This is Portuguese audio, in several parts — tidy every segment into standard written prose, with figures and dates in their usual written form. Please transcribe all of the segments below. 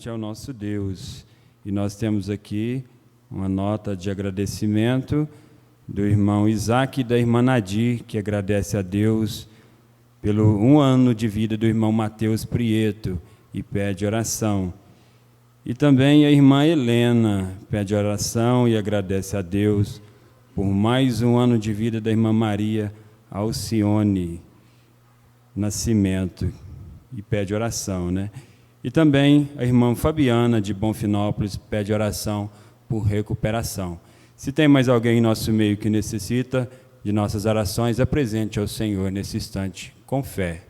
Ao nosso Deus. E nós temos aqui uma nota de agradecimento do irmão Isaac e da irmã Nadir, que agradece a Deus pelo 1 ano de vida do irmão Mateus Prieto e pede oração. E também a irmã Helena pede oração e agradece a Deus por mais 1 ano de vida da irmã Maria Alcione Nascimento e pede oração, né? E também a irmã Fabiana, de Bonfinópolis, pede oração por recuperação. Se tem mais alguém em nosso meio que necessita de nossas orações, apresente ao Senhor nesse instante, com fé.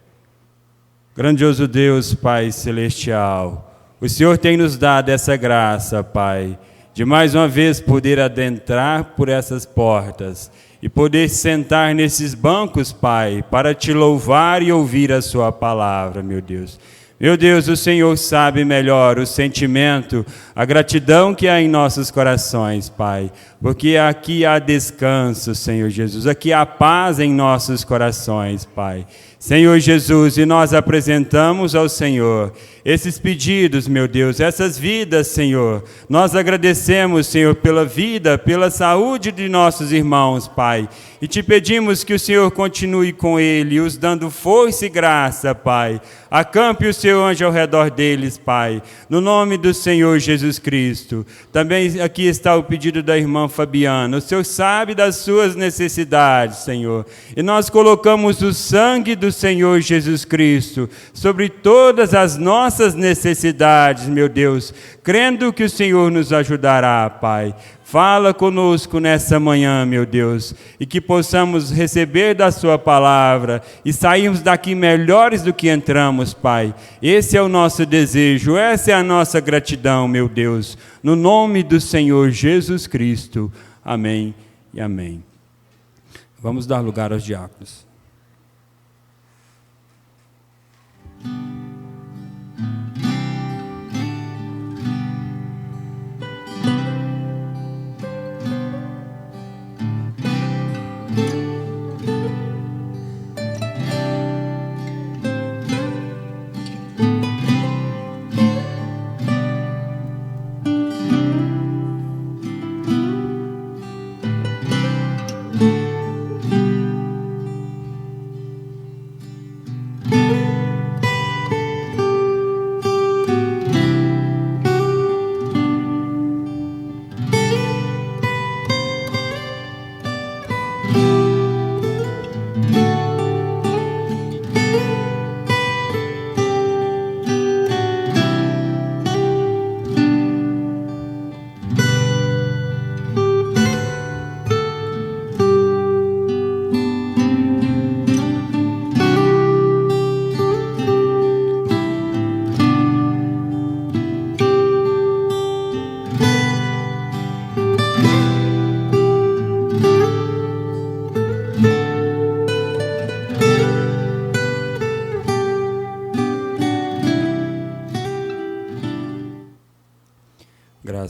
Grandioso Deus, Pai Celestial, o Senhor tem nos dado essa graça, Pai, de mais uma vez poder adentrar por essas portas e poder sentar nesses bancos, Pai, para te louvar e ouvir a sua palavra, meu Deus. Meu Deus, o Senhor sabe melhor o sentimento, a gratidão que há em nossos corações, Pai, porque aqui há descanso, Senhor Jesus, aqui há paz em nossos corações, Pai. Senhor Jesus, e nós apresentamos ao Senhor esses pedidos, meu Deus, essas vidas, Senhor. Nós agradecemos, Senhor, pela vida, pela saúde de nossos irmãos, Pai. E te pedimos que o Senhor continue com ele, os dando força e graça, Pai. Acampe o seu anjo ao redor deles, Pai. No nome do Senhor Jesus Cristo. Também aqui está o pedido da irmã Fabiana. O Senhor sabe das suas necessidades, Senhor. E nós colocamos o sangue do Senhor Jesus Cristo sobre todas as nossas necessidades, meu Deus, crendo que o Senhor nos ajudará, Pai. Fala conosco nessa manhã, meu Deus, e que possamos receber da sua palavra e sairmos daqui melhores do que entramos, Pai. Esse é o nosso desejo, essa é a nossa gratidão, meu Deus, no nome do Senhor Jesus Cristo. Amém e amém. Vamos dar lugar aos diáconos.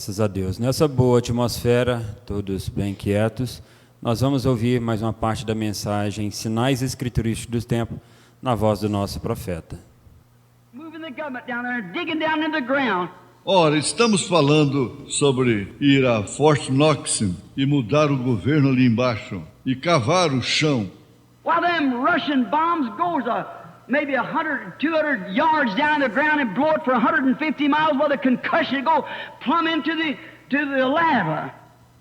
Graças a Deus. Nessa boa atmosfera, todos bem quietos, nós vamos ouvir mais uma parte da mensagem Sinais Escriturísticos do Tempo, na voz do nosso profeta. Ora, estamos falando sobre ir a Fort Knox e mudar o governo ali embaixo e cavar o chão. While them Russian bombs goes maybe 100, 200 yards down the ground and blow it for 150 miles, while the concussion go plumb into the lava.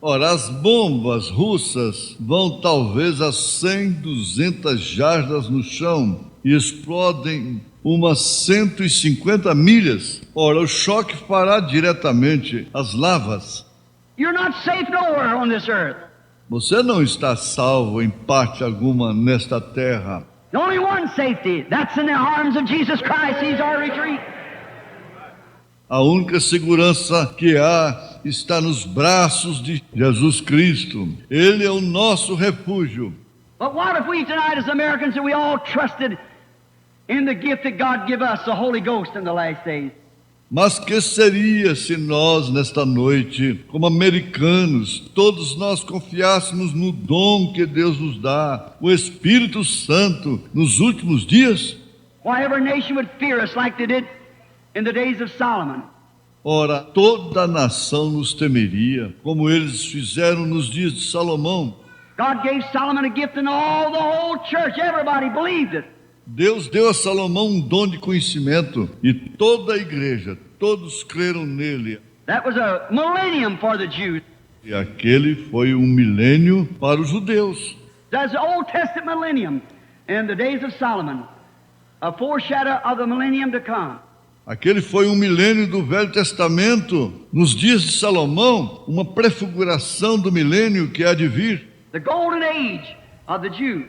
Ora, as bombas russas vão talvez a 100, 200 jardas no chão e explodem umas 150 milhas. Ora, o choque fará diretamente as lavas. You're not safe nowhere on this earth. Você não está salvo em parte alguma nesta terra. The only one safety, that's in the arms of Jesus Christ. He's our retreat. A única segurança que há está nos braços de Jesus Cristo. Ele é o nosso refúgio. But what if we tonight as Americans, that we all trusted in the gift that God give us, the Holy Ghost in the last days? Mas que seria se nós, nesta noite, como americanos, todos nós confiássemos no dom que Deus nos dá, o Espírito Santo, nos últimos dias? Why, every nation would fear us like they did in the days of Solomon. Ora, toda a nação nos temeria, como eles fizeram nos dias de Salomão. God gave Solomon a gift and all the whole church, everybody believed it. Deus deu a Salomão um dom de conhecimento e toda a igreja, todos creram nele. That was a millennium for the Jews. E aquele foi um milênio para os judeus. That's the Old Testament millennium in the days of Solomon, a foreshadow of the millennium to come. Aquele foi um milênio do Velho Testamento, nos dias de Salomão, uma prefiguração do milênio que há de vir. The golden age of the Jews.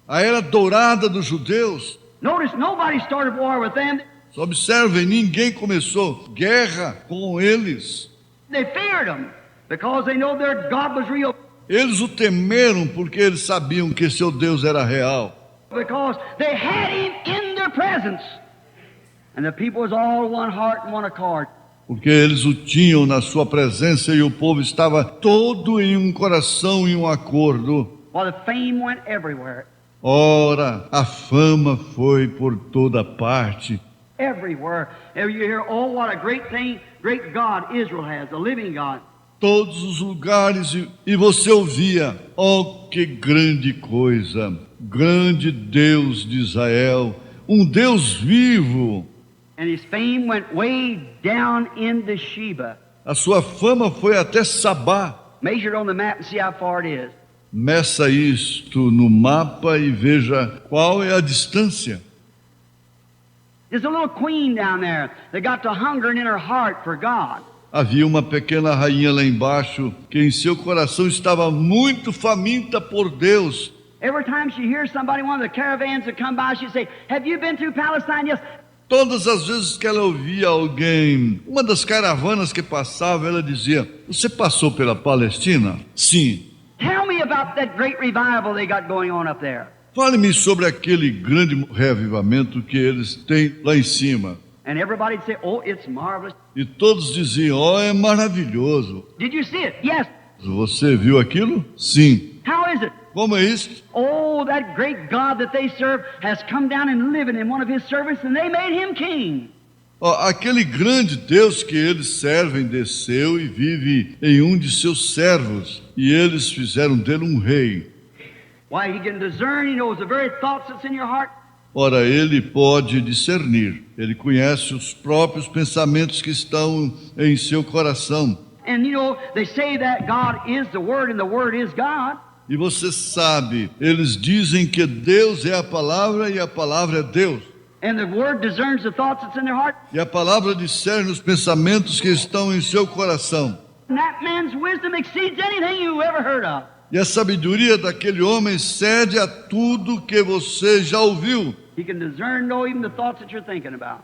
A era dourada dos judeus. Notice nobody started war with them. Só observem, ninguém começou guerra com eles. They feared them because they know their God was real. Eles o temeram porque eles sabiam que seu Deus era real. Because they had him in their presence. And the people was all one heart and one accord. Porque eles o tinham na sua presença e o povo estava todo em um coração e um acordo. While the fame went everywhere. Ora, a fama foi por toda parte. Everywhere. You hear, oh, what a great thing, great God Israel has, a living God. Todos os lugares, e você ouvia, oh, que grande coisa, grande Deus de Israel, um Deus vivo. And his fame went way down into Sheba. A sua fama foi até Sabá. Measure it on the map and see how far it is. Meça isto no mapa e veja qual é a distância. There's a little queen down there that got to hungering in her heart for God. Havia uma pequena rainha lá embaixo que em seu coração estava muito faminta por Deus. Every time she hears somebody, one of the caravans that come by, she'd say, "Have you been through Palestine?" Yes. Todas as vezes que ela ouvia alguém, uma das caravanas que passava, ela dizia: "Você passou pela Palestina?" Sim. Tell me about that great revival they got going on up there. Fale-me sobre aquele grande reavivamento que eles têm lá em cima. And everybody'd say, "Oh, it's marvelous." E todos diziam: "Oh, é maravilhoso." Did you see it? Yes. Você viu aquilo? Sim. How is it? Como é isso? Oh, that great God that they serve has come down and lived in one of his servants, and they made him king. Oh, aquele grande Deus que eles servem desceu e vive em um de seus servos, e eles fizeram dele um rei. Why, he can discern, he knows the very thoughts that's in your heart. Ora, ele pode discernir, ele conhece os próprios pensamentos que estão em seu coração. And you know, they say that God is the Word and the Word is God. E você sabe, eles dizem que Deus é a palavra e a palavra é Deus. And the Word discerns the thoughts that's in their heart. E a palavra discerne os pensamentos que estão em seu coração. And that man's wisdom exceeds anything you ever heard of. E a sabedoria daquele homem excede a tudo que você já ouviu. He can discern, know even the thoughts that you're thinking about.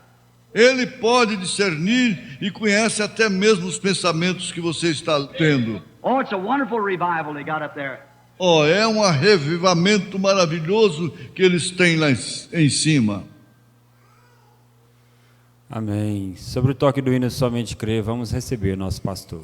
Ele pode discernir e conhece até mesmo os pensamentos que você está tendo. Oh, it's a wonderful revival they got up there. Oh, é um revivamento maravilhoso que eles têm lá em cima. Amém. Sobre o toque do hino Somente Crer, vamos receber nosso pastor.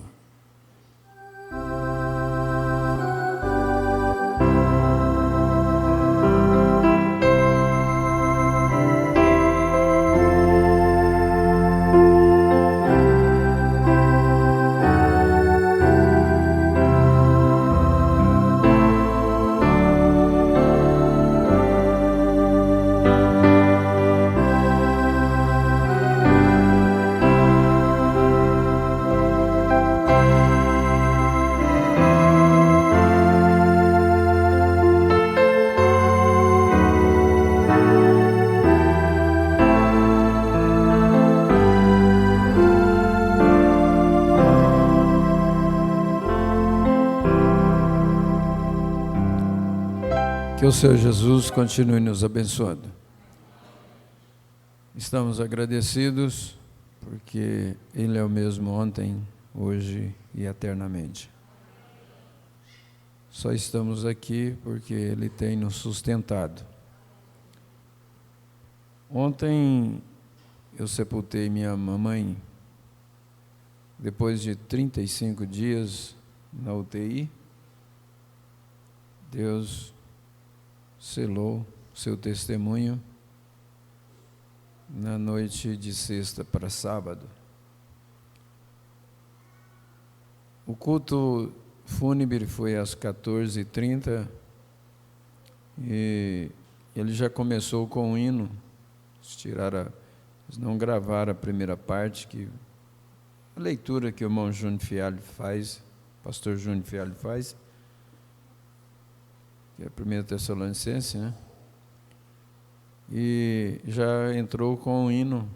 Que o Senhor Jesus continue nos abençoando. Estamos agradecidos porque Ele é o mesmo ontem, hoje e eternamente. Só estamos aqui porque Ele tem nos sustentado. Ontem eu sepultei minha mamãe, depois de 35 dias na UTI. Deus selou seu testemunho na noite de sexta para sábado. O culto fúnebre foi às 14h30 e ele já começou com um hino. Eles não gravaram a primeira parte, que a leitura que o irmão Júnior Fialho faz, pastor Júnior Fialho faz, que é a 1 Tessalonicense, né? E já entrou com um hino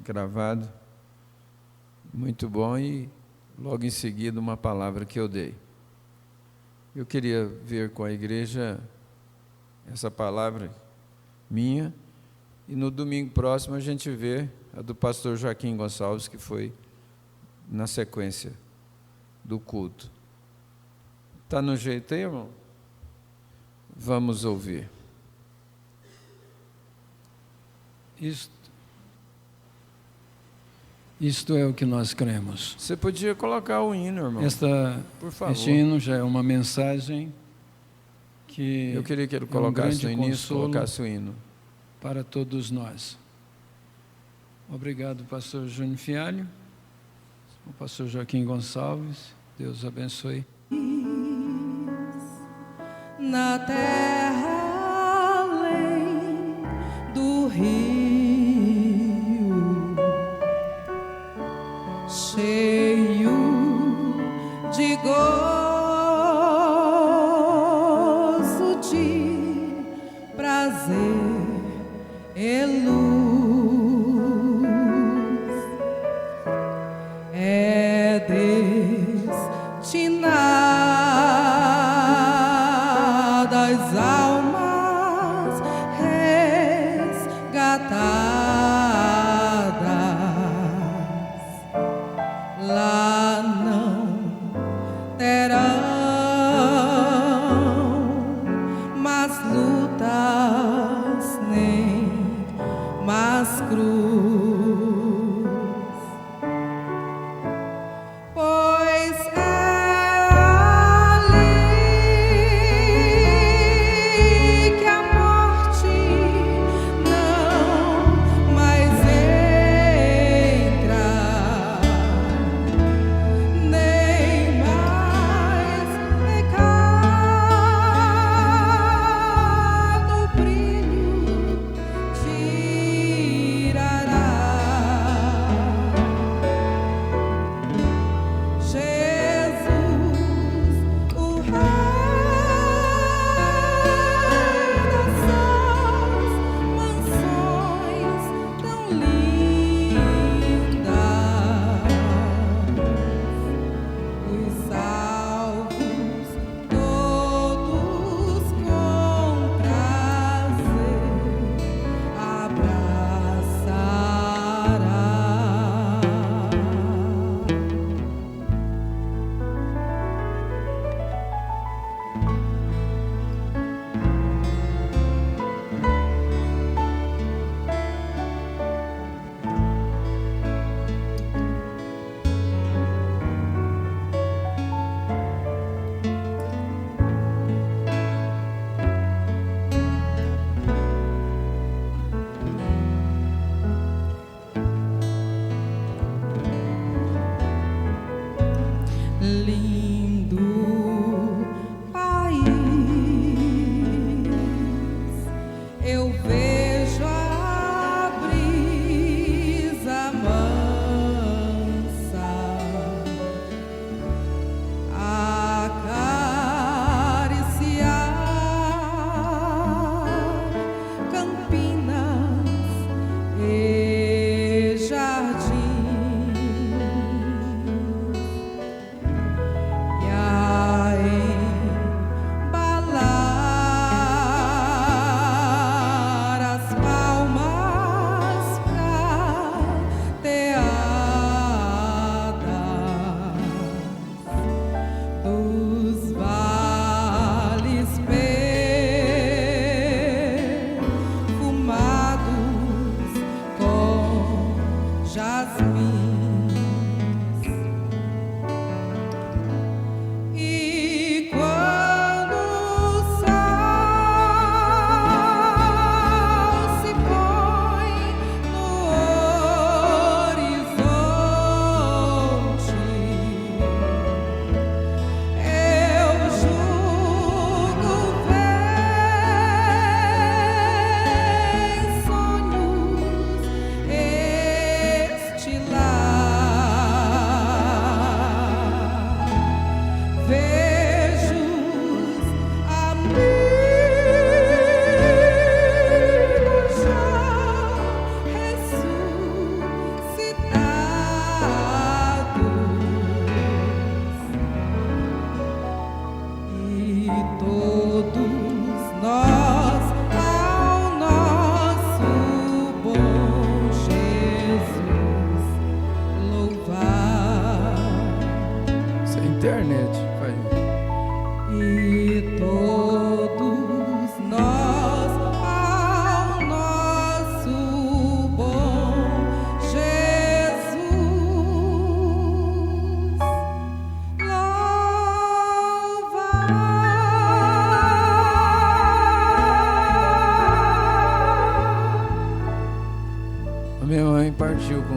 gravado, muito bom, e logo em seguida uma palavra que eu dei. Eu queria ver com a igreja essa palavra minha, e no domingo próximo a gente vê a do pastor Joaquim Gonçalves, que foi na sequência do culto. Está no jeito aí, irmão? Vamos ouvir. Isto é o que nós cremos. Você podia colocar o hino, irmão, por favor. Este hino já é uma mensagem que eu queria que ele colocasse um no início, colocasse o hino para todos nós. Obrigado, pastor Júnior Fialho, o pastor Joaquim Gonçalves. Deus abençoe. Na terra além do rio, cheio de gozo, de prazer e luz, é destinado das almas resgatadas. Lá não terão mais lutas nem mais cruz, pois é ali que a morte não mais entra, nem mais pecado brilho tirará.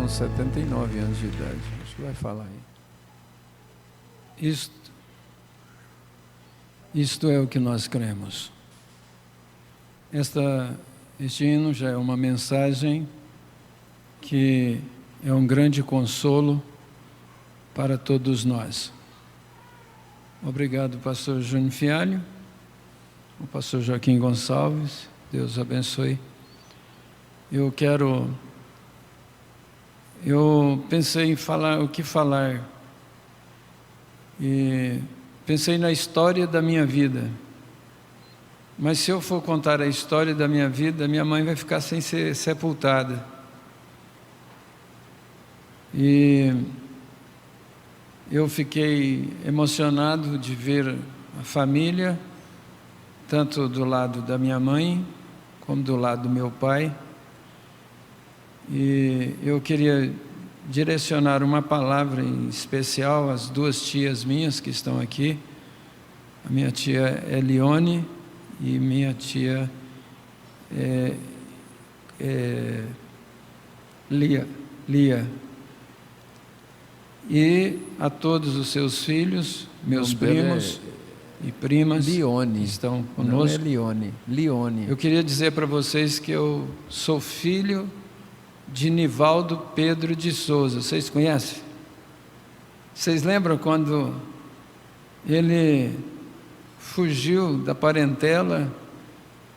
com 79 anos de idade. Acho que vai falar aí. Isto é o que nós cremos. Este hino já é uma mensagem que é um grande consolo para todos nós. Obrigado, pastor Júnior Fialho, o pastor Joaquim Gonçalves, Deus abençoe. Eu pensei em falar o que falar, e pensei na história da minha vida, mas se eu for contar a história da minha vida, minha mãe vai ficar sem ser sepultada. E eu fiquei emocionado de ver a família, tanto do lado da minha mãe, como do lado do meu pai. E eu queria direcionar uma palavra em especial às duas tias minhas que estão aqui, a minha tia Elione e minha tia Lia. E a todos os seus filhos, meus primos e primas Lione. estão Não conosco. é Lione. Eu queria dizer para vocês que eu sou filho de Nivaldo Pedro de Souza. Vocês conhecem? Vocês lembram quando ele fugiu da parentela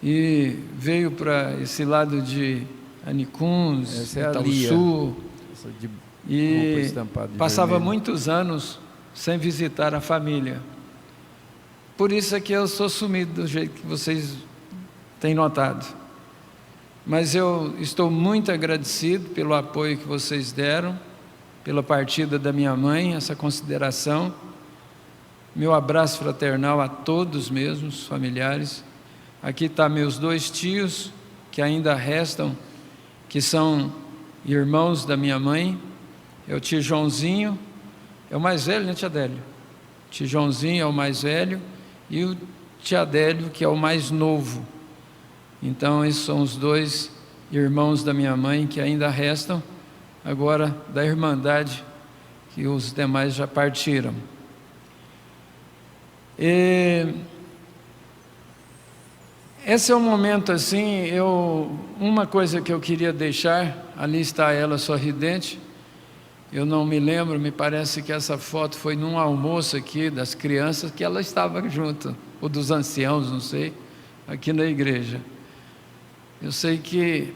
e veio para esse lado de Anicuns, Essa é a Lia. Itauçu, Essa de roupa e estampada de passava vermelho. muitos anos sem visitar a família. Por isso é que eu sou sumido do jeito que vocês têm notado. Mas eu estou muito agradecido pelo apoio que vocês deram, pela partida da minha mãe, essa consideração. Meu abraço fraternal a todos mesmo, os familiares. Aqui estão meus dois tios, que ainda restam, que são irmãos da minha mãe. É o tio Joãozinho, é o mais velho, né, tia Adélio? O tio Joãozinho é o mais velho e o tia Adélio, que é o mais novo. Então, esses são os dois irmãos da minha mãe que ainda restam, agora da Irmandade, que os demais já partiram. Esse é um momento assim, uma coisa que eu queria deixar, ali está ela sorridente, eu não me lembro, me parece que essa foto foi num almoço aqui das crianças, que ela estava junto, ou dos anciãos, não sei, aqui na igreja. Eu sei que,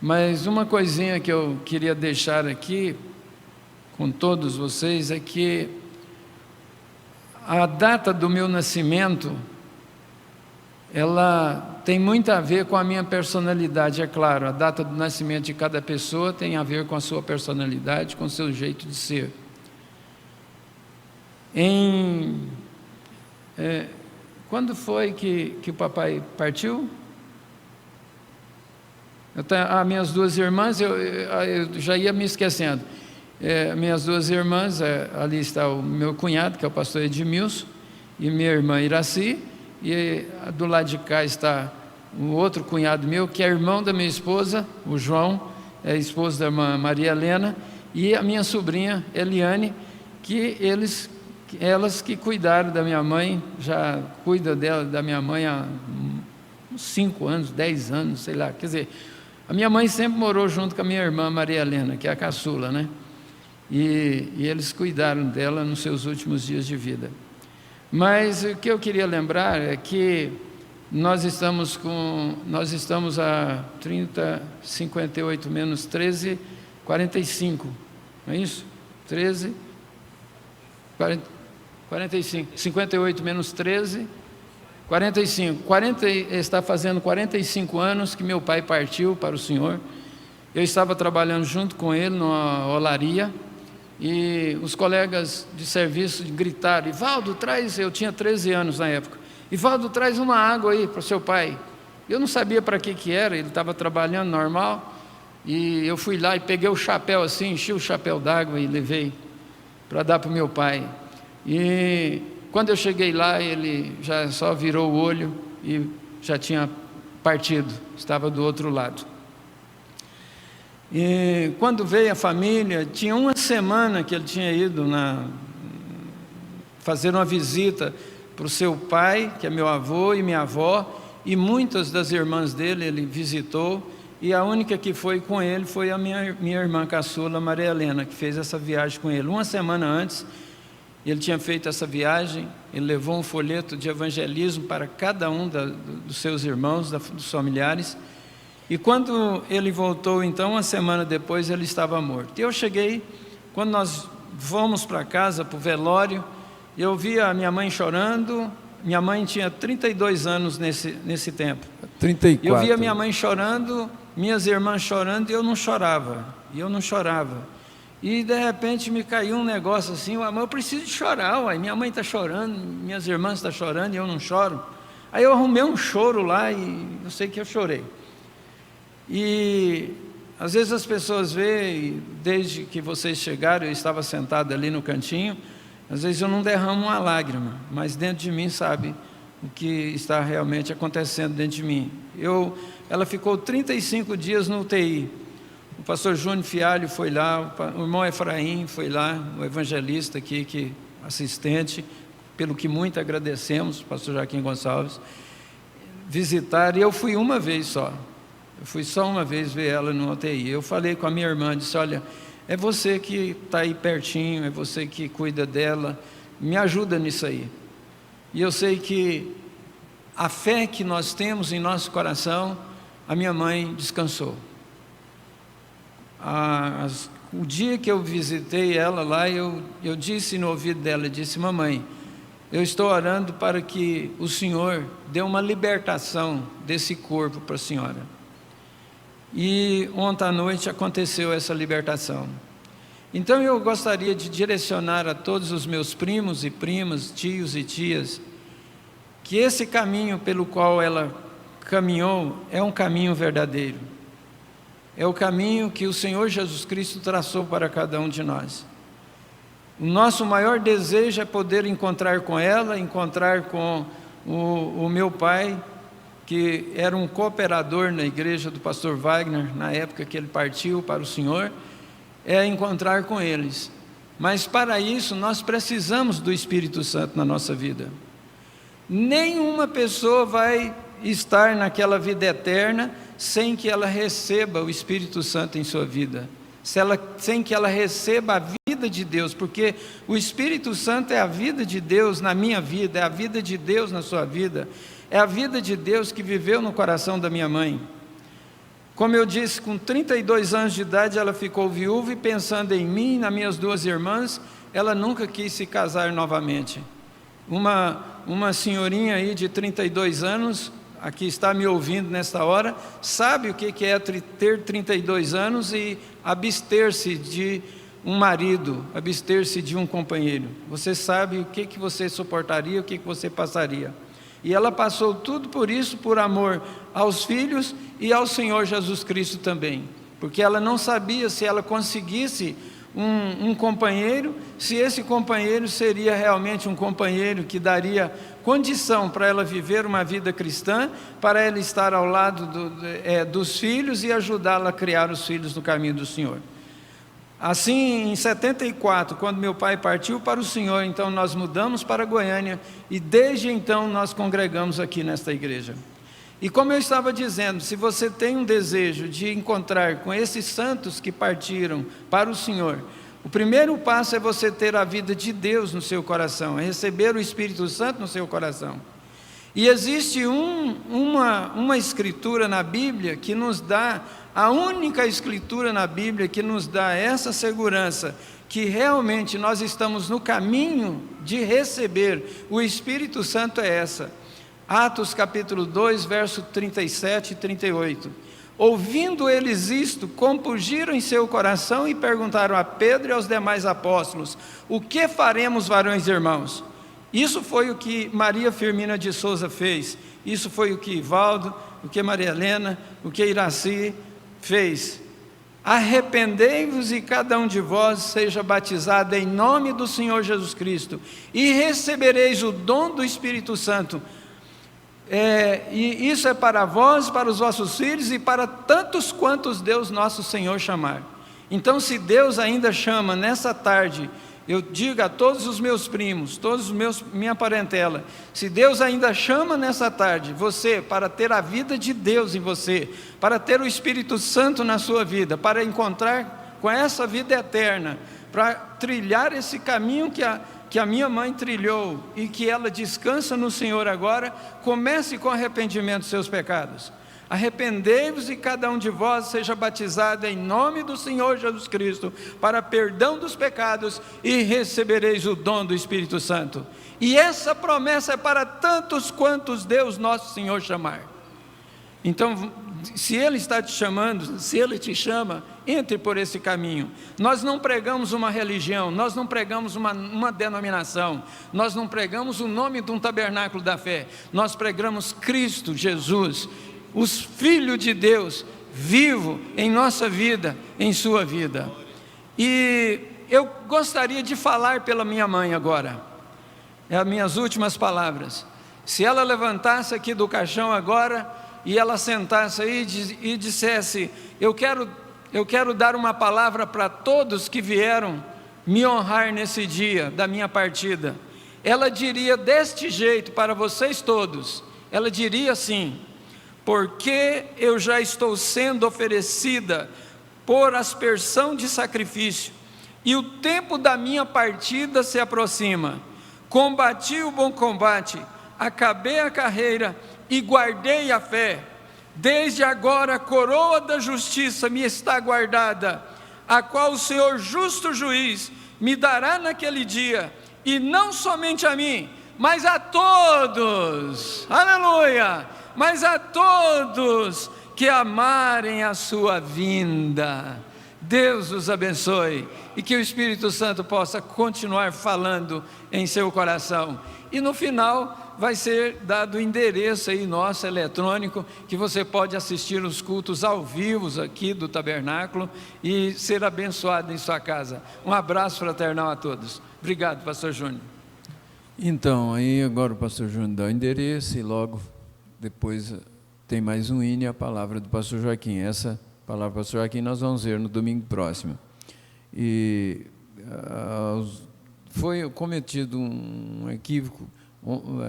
mas uma coisinha que eu queria deixar aqui com todos vocês é que a data do meu nascimento, ela tem muito a ver com a minha personalidade, é claro. A data do nascimento de cada pessoa tem a ver com a sua personalidade, com o seu jeito de ser. Quando foi que o papai partiu? As minhas duas irmãs, eu já ia me esquecendo. Minhas duas irmãs, ali está o meu cunhado, que é o pastor Edmilson, e minha irmã Iraci, e do lado de cá está um outro cunhado meu, que é irmão da minha esposa, o João, é esposo da irmã Maria Helena, e a minha sobrinha Eliane, que elas que cuidaram da minha mãe, já cuida da minha mãe há uns 5 anos, 10 anos, sei lá. Quer dizer, a minha mãe sempre morou junto com a minha irmã Maria Helena, que é a caçula, né? E eles cuidaram dela nos seus últimos dias de vida. Mas o que eu queria lembrar é que nós estamos a 30, 58 menos 13, 45, não é isso? 13, 45, 58 menos 13, 45. Está fazendo 45 anos que meu pai partiu para o Senhor. Eu estava trabalhando junto com ele numa olaria, e os colegas de serviço gritaram: Ivaldo, traz, eu tinha 13 anos na época, Ivaldo, traz uma água aí para o seu pai. Eu não sabia para que era, ele estava trabalhando normal, e eu fui lá e peguei o chapéu assim, enchi o chapéu d'água e levei para dar para o meu pai. E quando eu cheguei lá, ele já só virou o olho e já tinha partido, estava do outro lado. E quando veio a família, tinha uma semana que ele tinha ido fazer uma visita para o seu pai, que é meu avô, e minha avó, e muitas das irmãs dele ele visitou, e a única que foi com ele foi a minha irmã caçula, Maria Helena, que fez essa viagem com ele. Uma semana antes, ele tinha feito essa viagem, ele levou um folheto de evangelismo para cada um dos seus irmãos, dos familiares, e quando ele voltou, então, uma semana depois, ele estava morto. E eu cheguei, quando nós fomos para casa, para o velório, eu vi a minha mãe chorando. Minha mãe tinha 32 anos nesse tempo. 34. Eu via minha mãe chorando, minhas irmãs chorando, e eu não chorava. E de repente me caiu um negócio assim: eu preciso de chorar, uai. Minha mãe está chorando, minhas irmãs estão chorando e eu não choro. Aí eu arrumei um choro lá e eu sei que eu chorei. E às vezes as pessoas veem, desde que vocês chegaram, eu estava sentado ali no cantinho, às vezes eu não derramo uma lágrima, mas dentro de mim sabe o que está realmente acontecendo dentro de mim. Ela ficou 35 dias no UTI. O pastor Júnior Fialho foi lá, o irmão Efraim foi lá, o evangelista aqui, assistente, pelo que muito agradecemos, o pastor Joaquim Gonçalves, visitar, e eu fui uma vez só. Eu fui só uma vez ver ela no UTI. Eu falei com a minha irmã, disse: olha, é você que está aí pertinho, é você que cuida dela, me ajuda nisso aí. E eu sei que a fé que nós temos em nosso coração, a minha mãe descansou. O dia que eu visitei ela lá, eu disse no ouvido dela, disse: mamãe, eu estou orando para que o Senhor dê uma libertação desse corpo para a senhora. E ontem à noite aconteceu essa libertação. Então eu gostaria de direcionar a todos os meus primos e primas, tios e tias, que esse caminho pelo qual ela caminhou é um caminho verdadeiro. É o caminho que o Senhor Jesus Cristo traçou para cada um de nós. O nosso maior desejo é poder encontrar com ela, encontrar com o meu pai, que era um cooperador na igreja do pastor Wagner, na época que ele partiu para o Senhor, é encontrar com eles. Mas para isso nós precisamos do Espírito Santo na nossa vida. Nenhuma pessoa vai estar naquela vida eterna sem que ela receba o Espírito Santo em sua vida, sem que ela receba a vida de Deus, porque o Espírito Santo é a vida de Deus na minha vida, é a vida de Deus na sua vida, é a vida de Deus que viveu no coração da minha mãe. Como eu disse, com 32 anos de idade ela ficou viúva, e pensando em mim e nas minhas duas irmãs, ela nunca quis se casar novamente. Uma senhorinha aí de 32 anos, aqui está me ouvindo nesta hora, sabe o que é ter 32 anos e abster-se de um marido, abster-se de um companheiro. Você sabe o que você suportaria, o que você passaria. E ela passou tudo por isso, por amor aos filhos e ao Senhor Jesus Cristo também, porque ela não sabia se ela conseguisse um companheiro, se esse companheiro seria realmente um companheiro que daria condição para ela viver uma vida cristã, para ela estar ao lado dos filhos e ajudá-la a criar os filhos no caminho do Senhor. Assim, em 74, quando meu pai partiu para o Senhor, então nós mudamos para Goiânia, e desde então nós congregamos aqui nesta igreja. E como eu estava dizendo, se você tem um desejo de encontrar com esses santos que partiram para o Senhor, o primeiro passo é você ter a vida de Deus no seu coração, é receber o Espírito Santo no seu coração. E existe uma escritura na Bíblia que nos dá, a única escritura na Bíblia que nos dá essa segurança, que realmente nós estamos no caminho de receber o Espírito Santo, é essa. Atos capítulo 2, verso 37 e 38. Ouvindo eles isto, compungiram em seu coração e perguntaram a Pedro e aos demais apóstolos: o que faremos, varões e irmãos? Isso foi o que Maria Firmina de Souza fez, isso foi o que Ivaldo, o que Maria Helena, o que Iraci fez. Arrependei-vos e cada um de vós seja batizado em nome do Senhor Jesus Cristo, e recebereis o dom do Espírito Santo. E isso é para vós, para os vossos filhos e para tantos quantos Deus nosso Senhor chamar. Então, se Deus ainda chama nessa tarde, eu digo a todos os meus primos, minha parentela, se Deus ainda chama nessa tarde você para ter a vida de Deus em você, para ter o Espírito Santo na sua vida, para encontrar com essa vida eterna, para trilhar esse caminho que a minha mãe trilhou e que ela descansa no Senhor agora, comece com arrependimento dos seus pecados. Arrependei-vos e cada um de vós seja batizado em nome do Senhor Jesus Cristo para perdão dos pecados e recebereis o dom do Espírito Santo. E essa promessa é para tantos quantos Deus nosso Senhor chamar. Então, se Ele está te chamando, se Ele te chama, entre por esse caminho. Nós não pregamos uma religião, nós não pregamos uma denominação, nós não pregamos o nome de um tabernáculo da fé, nós pregamos Cristo Jesus, os Filhos de Deus, vivo em nossa vida, em sua vida. E eu gostaria de falar pela minha mãe agora, é as minhas últimas palavras. Se ela levantasse aqui do caixão agora, e ela sentasse aí e dissesse, eu quero dar uma palavra para todos que vieram me honrar nesse dia da minha partida, ela diria deste jeito para vocês todos, ela diria assim, porque eu já estou sendo oferecida por aspersão de sacrifício, e o tempo da minha partida se aproxima, combati o bom combate, acabei a carreira, e guardei a fé, desde agora a coroa da justiça me está guardada, a qual o Senhor justo juiz me dará naquele dia, e não somente a mim, mas a todos, aleluia, mas a todos que amarem a sua vinda. Deus os abençoe, e que o Espírito Santo possa continuar falando em seu coração, e no final vai ser dado o endereço aí nosso eletrônico, que você pode assistir os cultos ao vivo aqui do tabernáculo e ser abençoado em sua casa. Um abraço fraternal a todos. Obrigado, pastor Júnior. Então, aí agora o pastor Júnior dá o endereço e logo depois tem mais um hino e a palavra do pastor Joaquim. Essa palavra do pastor Joaquim nós vamos ver no domingo próximo. E foi cometido um equívoco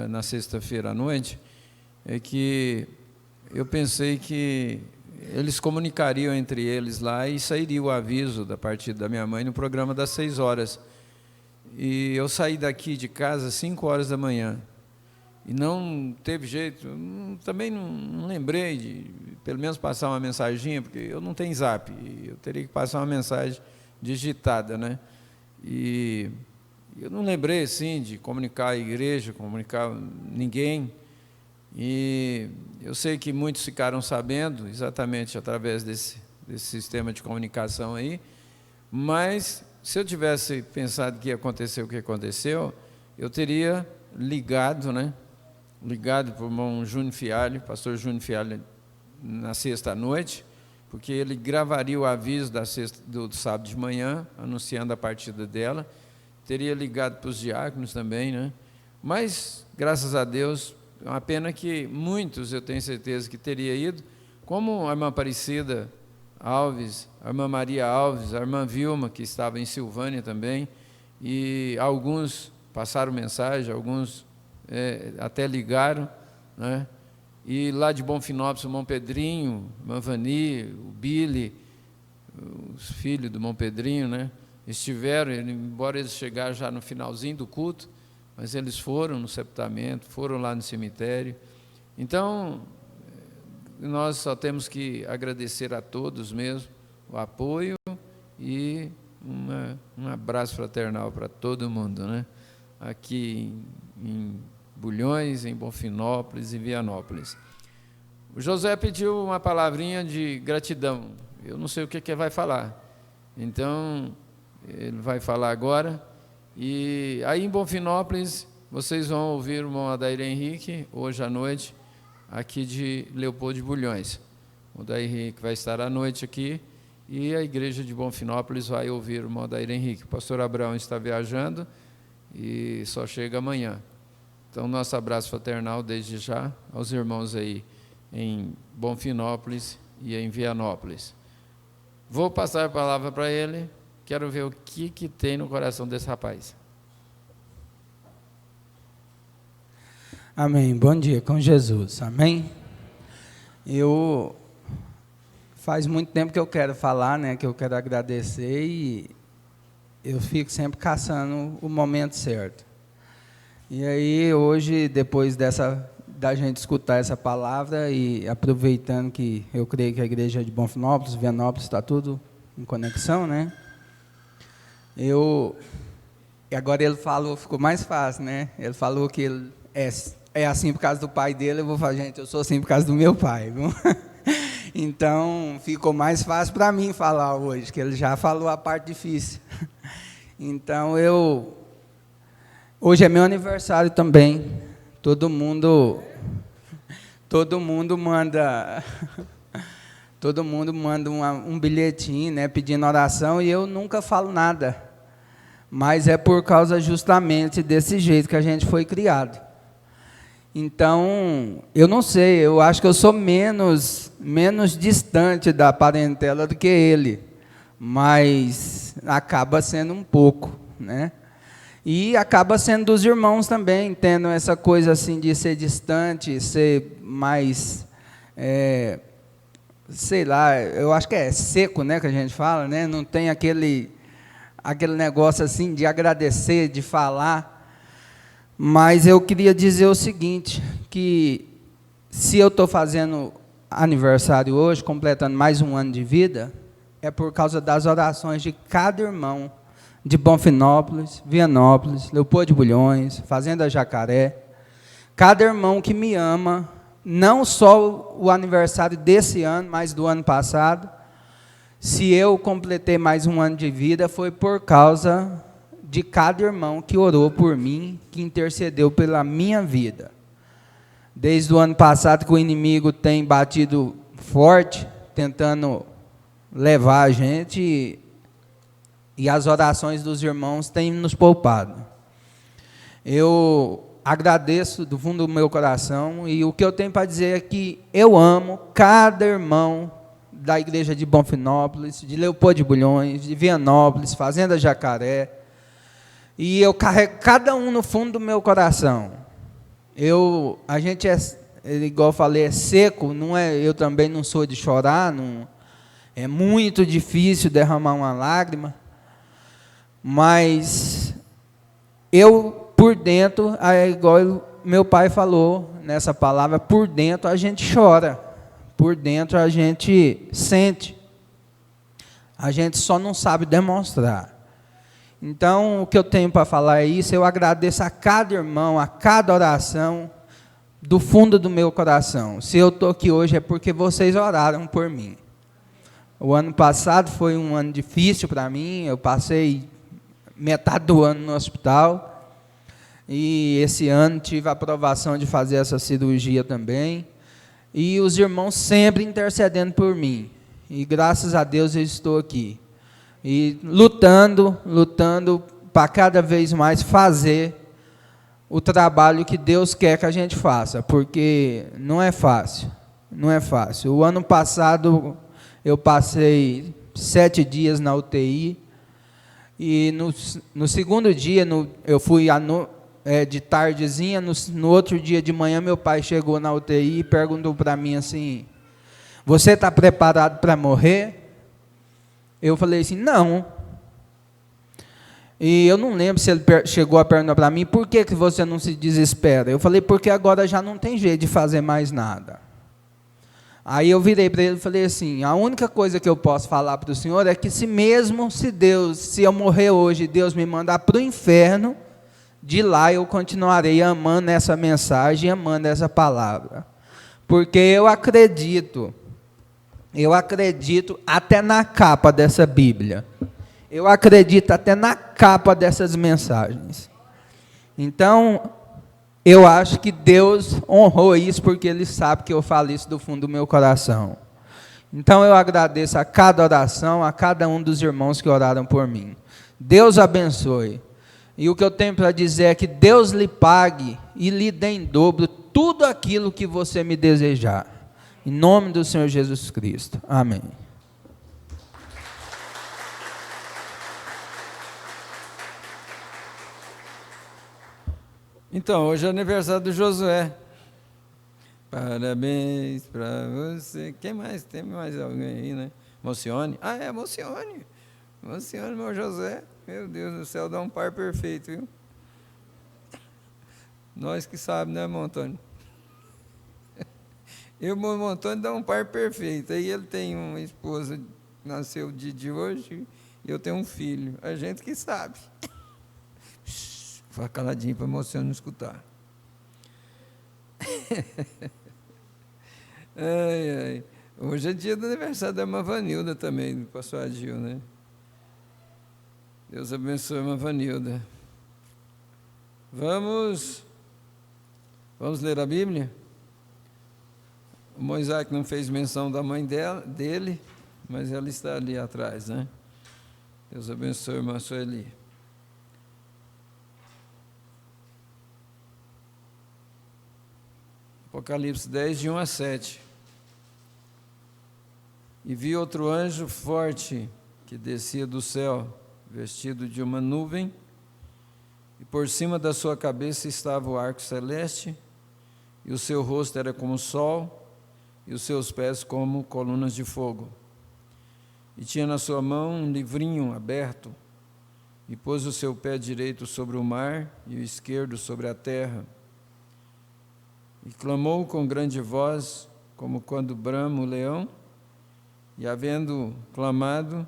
na sexta-feira à noite, é que eu pensei que eles comunicariam entre eles lá e sairia o aviso da partida da minha mãe no programa das 6 horas. E eu saí daqui de casa às 5 horas da manhã. E não teve jeito, também não lembrei de, pelo menos, passar uma mensaginha, porque eu não tenho zap, eu teria que passar uma mensagem digitada, né? E eu não lembrei, assim, de comunicar a igreja, comunicar ninguém. E eu sei que muitos ficaram sabendo, exatamente através desse sistema de comunicação aí, mas se eu tivesse pensado que ia acontecer o que aconteceu, eu teria ligado, né? Ligado para o irmão Júnior Fialho, pastor Júnior Fialho, na sexta à noite, porque ele gravaria o aviso do sábado de manhã, anunciando a partida dela. Teria ligado para os diáconos também, né? Mas, graças a Deus, é uma pena que muitos, eu tenho certeza que teria ido, como a irmã Aparecida Alves, a irmã Maria Alves, a irmã Vilma, que estava em Silvânia também, e alguns passaram mensagem, alguns até ligaram, né? E lá de Bonfinópolis, o irmão Pedrinho, a irmã Vani, o Billy, os filhos do irmão Pedrinho, né? Estiveram, embora eles chegaram já no finalzinho do culto, mas eles foram no sepultamento, foram lá no cemitério. Então, nós só temos que agradecer a todos mesmo o apoio e um abraço fraternal para todo mundo, né? Aqui em Bulhões, em Bonfinópolis e Vianópolis. O José pediu uma palavrinha de gratidão. Eu não sei o que vai falar. Então, ele vai falar agora. E aí em Bonfinópolis, vocês vão ouvir o irmão Adair Henrique, hoje à noite, aqui de Leopoldo de Bulhões. O Adair Henrique vai estar à noite aqui, e a igreja de Bonfinópolis vai ouvir o irmão Adair Henrique. O pastor Abraão está viajando e só chega amanhã. Então, nosso abraço fraternal desde já aos irmãos aí em Bonfinópolis e em Vianópolis. Vou passar a palavra para ele, quero ver o que tem no coração desse rapaz. Amém. Bom dia com Jesus. Amém. Faz muito tempo que eu quero falar, né, que eu quero agradecer e eu fico sempre caçando o momento certo. E aí, hoje, depois da gente escutar essa palavra e aproveitando que eu creio que a igreja de Bonfinópolis, Vianópolis, está tudo em conexão, né? E agora ele falou, ficou mais fácil, né? Ele falou que ele é assim por causa do pai dele, eu vou falar, gente, eu sou assim por causa do meu pai, viu? Então, ficou mais fácil para mim falar hoje, que ele já falou a parte difícil. Então, hoje é meu aniversário também. Todo mundo manda um bilhetinho, né, pedindo oração, e eu nunca falo nada. Mas é por causa justamente desse jeito que a gente foi criado. Então, eu não sei, eu acho que eu sou menos distante da parentela do que ele, mas acaba sendo um pouco, né? E acaba sendo dos irmãos também, tendo essa coisa assim de ser distante, ser mais, sei lá, eu acho que é seco, né, que a gente fala, né? Não tem aquele negócio assim de agradecer, de falar. Mas eu queria dizer o seguinte, que se eu estou fazendo aniversário hoje, completando mais um ano de vida, é por causa das orações de cada irmão de Bonfinópolis, Vianópolis, Leopoldo de Bulhões, Fazenda Jacaré, cada irmão que me ama, não só o aniversário desse ano, mas do ano passado. Se eu completei mais um ano de vida, foi por causa de cada irmão que orou por mim, que intercedeu pela minha vida. Desde o ano passado que o inimigo tem batido forte, tentando levar a gente, e as orações dos irmãos têm nos poupado. Eu agradeço do fundo do meu coração, e o que eu tenho para dizer é que eu amo cada irmão da igreja de Bonfinópolis, de Leopoldo de Bulhões, de Vianópolis, Fazenda Jacaré, e eu carrego cada um no fundo do meu coração. A gente igual eu falei, é seco, eu também não sou de chorar, é muito difícil derramar uma lágrima, mas eu, por dentro, igual meu pai falou nessa palavra, por dentro a gente chora, por dentro a gente sente, a gente só não sabe demonstrar. Então, o que eu tenho para falar é isso. Eu agradeço a cada irmão, a cada oração, do fundo do meu coração. Se eu estou aqui hoje é porque vocês oraram por mim. O ano passado foi um ano difícil para mim, eu passei metade do ano no hospital, e esse ano tive a aprovação de fazer essa cirurgia também, e os irmãos sempre intercedendo por mim, e graças a Deus eu estou aqui. E lutando para cada vez mais fazer o trabalho que Deus quer que a gente faça, porque não é fácil, não é fácil. O ano passado eu passei 7 dias na UTI, e no segundo dia eu fui de tardezinha, no outro dia de manhã meu pai chegou na UTI e perguntou para mim assim, você está preparado para morrer? Eu falei assim, não. E eu não lembro se ele chegou a perguntar para mim, por que você não se desespera? Eu falei, porque agora já não tem jeito de fazer mais nada. Aí eu virei para ele e falei assim, a única coisa que eu posso falar para o senhor é que se eu morrer hoje, Deus me mandar para o inferno, de lá eu continuarei amando essa mensagem, amando essa palavra. Porque eu acredito até na capa dessa Bíblia. Eu acredito até na capa dessas mensagens. Então, eu acho que Deus honrou isso, porque Ele sabe que eu falo isso do fundo do meu coração. Então, eu agradeço a cada oração, a cada um dos irmãos que oraram por mim. Deus abençoe. E o que eu tenho para dizer é que Deus lhe pague e lhe dê em dobro tudo aquilo que você me desejar. Em nome do Senhor Jesus Cristo. Amém. Então, hoje é aniversário do Josué. Parabéns para você. Quem mais? Tem mais alguém aí, né? Mocione? Ah, é Mocione. Mocione, meu José. Meu Deus do céu, dá um par perfeito, viu? Nós que sabemos, né, Montônio? Eu, meu Montônio, dá um par perfeito. Aí ele tem uma esposa, nasceu o dia de hoje, e eu tenho um filho. A gente que sabe. Fica caladinho para a moça não escutar. Ai, ai. Hoje é dia do aniversário da irmã Vanilda também, do pastor Adil, né? Deus abençoe a irmã Vanilda. Vamos ler a Bíblia? O Moisés não fez menção da mãe dele, mas ela está ali atrás, né? Deus abençoe a irmã Sueli. Apocalipse 10, de 1 a 7. E vi outro anjo forte que descia do céu, vestido de uma nuvem, e por cima da sua cabeça estava o arco celeste, e o seu rosto era como o sol, e os seus pés como colunas de fogo. E tinha na sua mão um livrinho aberto, e pôs o seu pé direito sobre o mar, e o esquerdo sobre a terra. E clamou com grande voz, como quando brama o leão, e havendo clamado,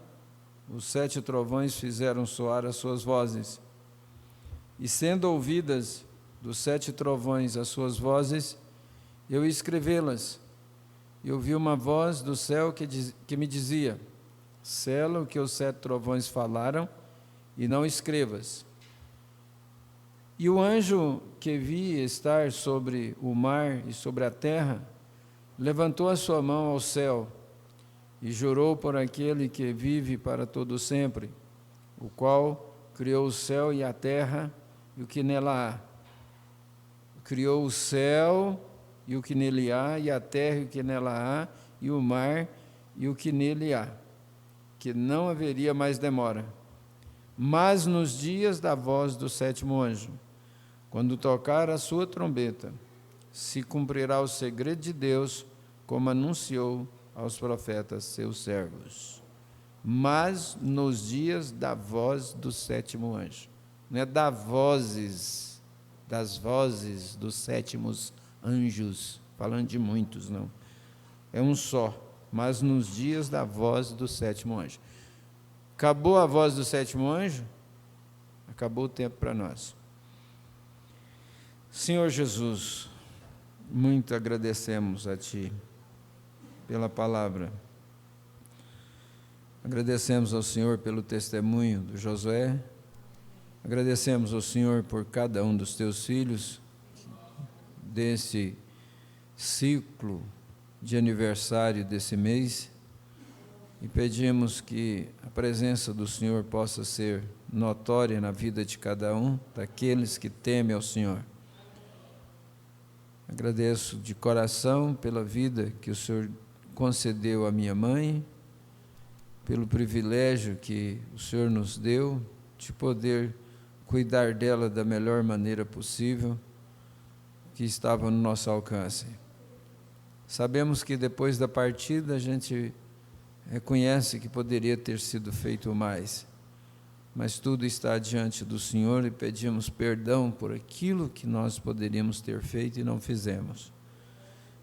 os 7 trovões fizeram soar as suas vozes. E sendo ouvidas dos 7 trovões as suas vozes, eu ia escrevê-las. E ouvi uma voz do céu que me dizia: sela o que os 7 trovões falaram, e não escrevas. E o anjo que vi estar sobre o mar e sobre a terra, levantou a sua mão ao céu, e jurou por aquele que vive para todo sempre, o qual criou o céu e a terra e o que nela há. Criou o céu e o que nele há, e a terra e o que nela há, e o mar e o que nele há, que não haveria mais demora. Mas nos dias da voz do 7º anjo, quando tocar a sua trombeta, se cumprirá o segredo de Deus, como anunciou aos profetas seus servos. Mas nos dias da voz do 7º anjo. Não é das vozes dos 7º anjos, falando de muitos, não. É um só, mas nos dias da voz do 7º anjo. Acabou a voz do 7º anjo, acabou o tempo para nós. Senhor Jesus, muito agradecemos a Ti pela palavra. Agradecemos ao Senhor pelo testemunho do Josué. Agradecemos ao Senhor por cada um dos Teus filhos, desse ciclo de aniversário desse mês, e pedimos que a presença do Senhor possa ser notória na vida de cada um daqueles que temem ao Senhor. Agradeço de coração pela vida que o Senhor concedeu à minha mãe, pelo privilégio que o Senhor nos deu de poder cuidar dela da melhor maneira possível, que estava no nosso alcance. Sabemos que depois da partida a gente reconhece que poderia ter sido feito mais, mas tudo está diante do Senhor e pedimos perdão por aquilo que nós poderíamos ter feito e não fizemos.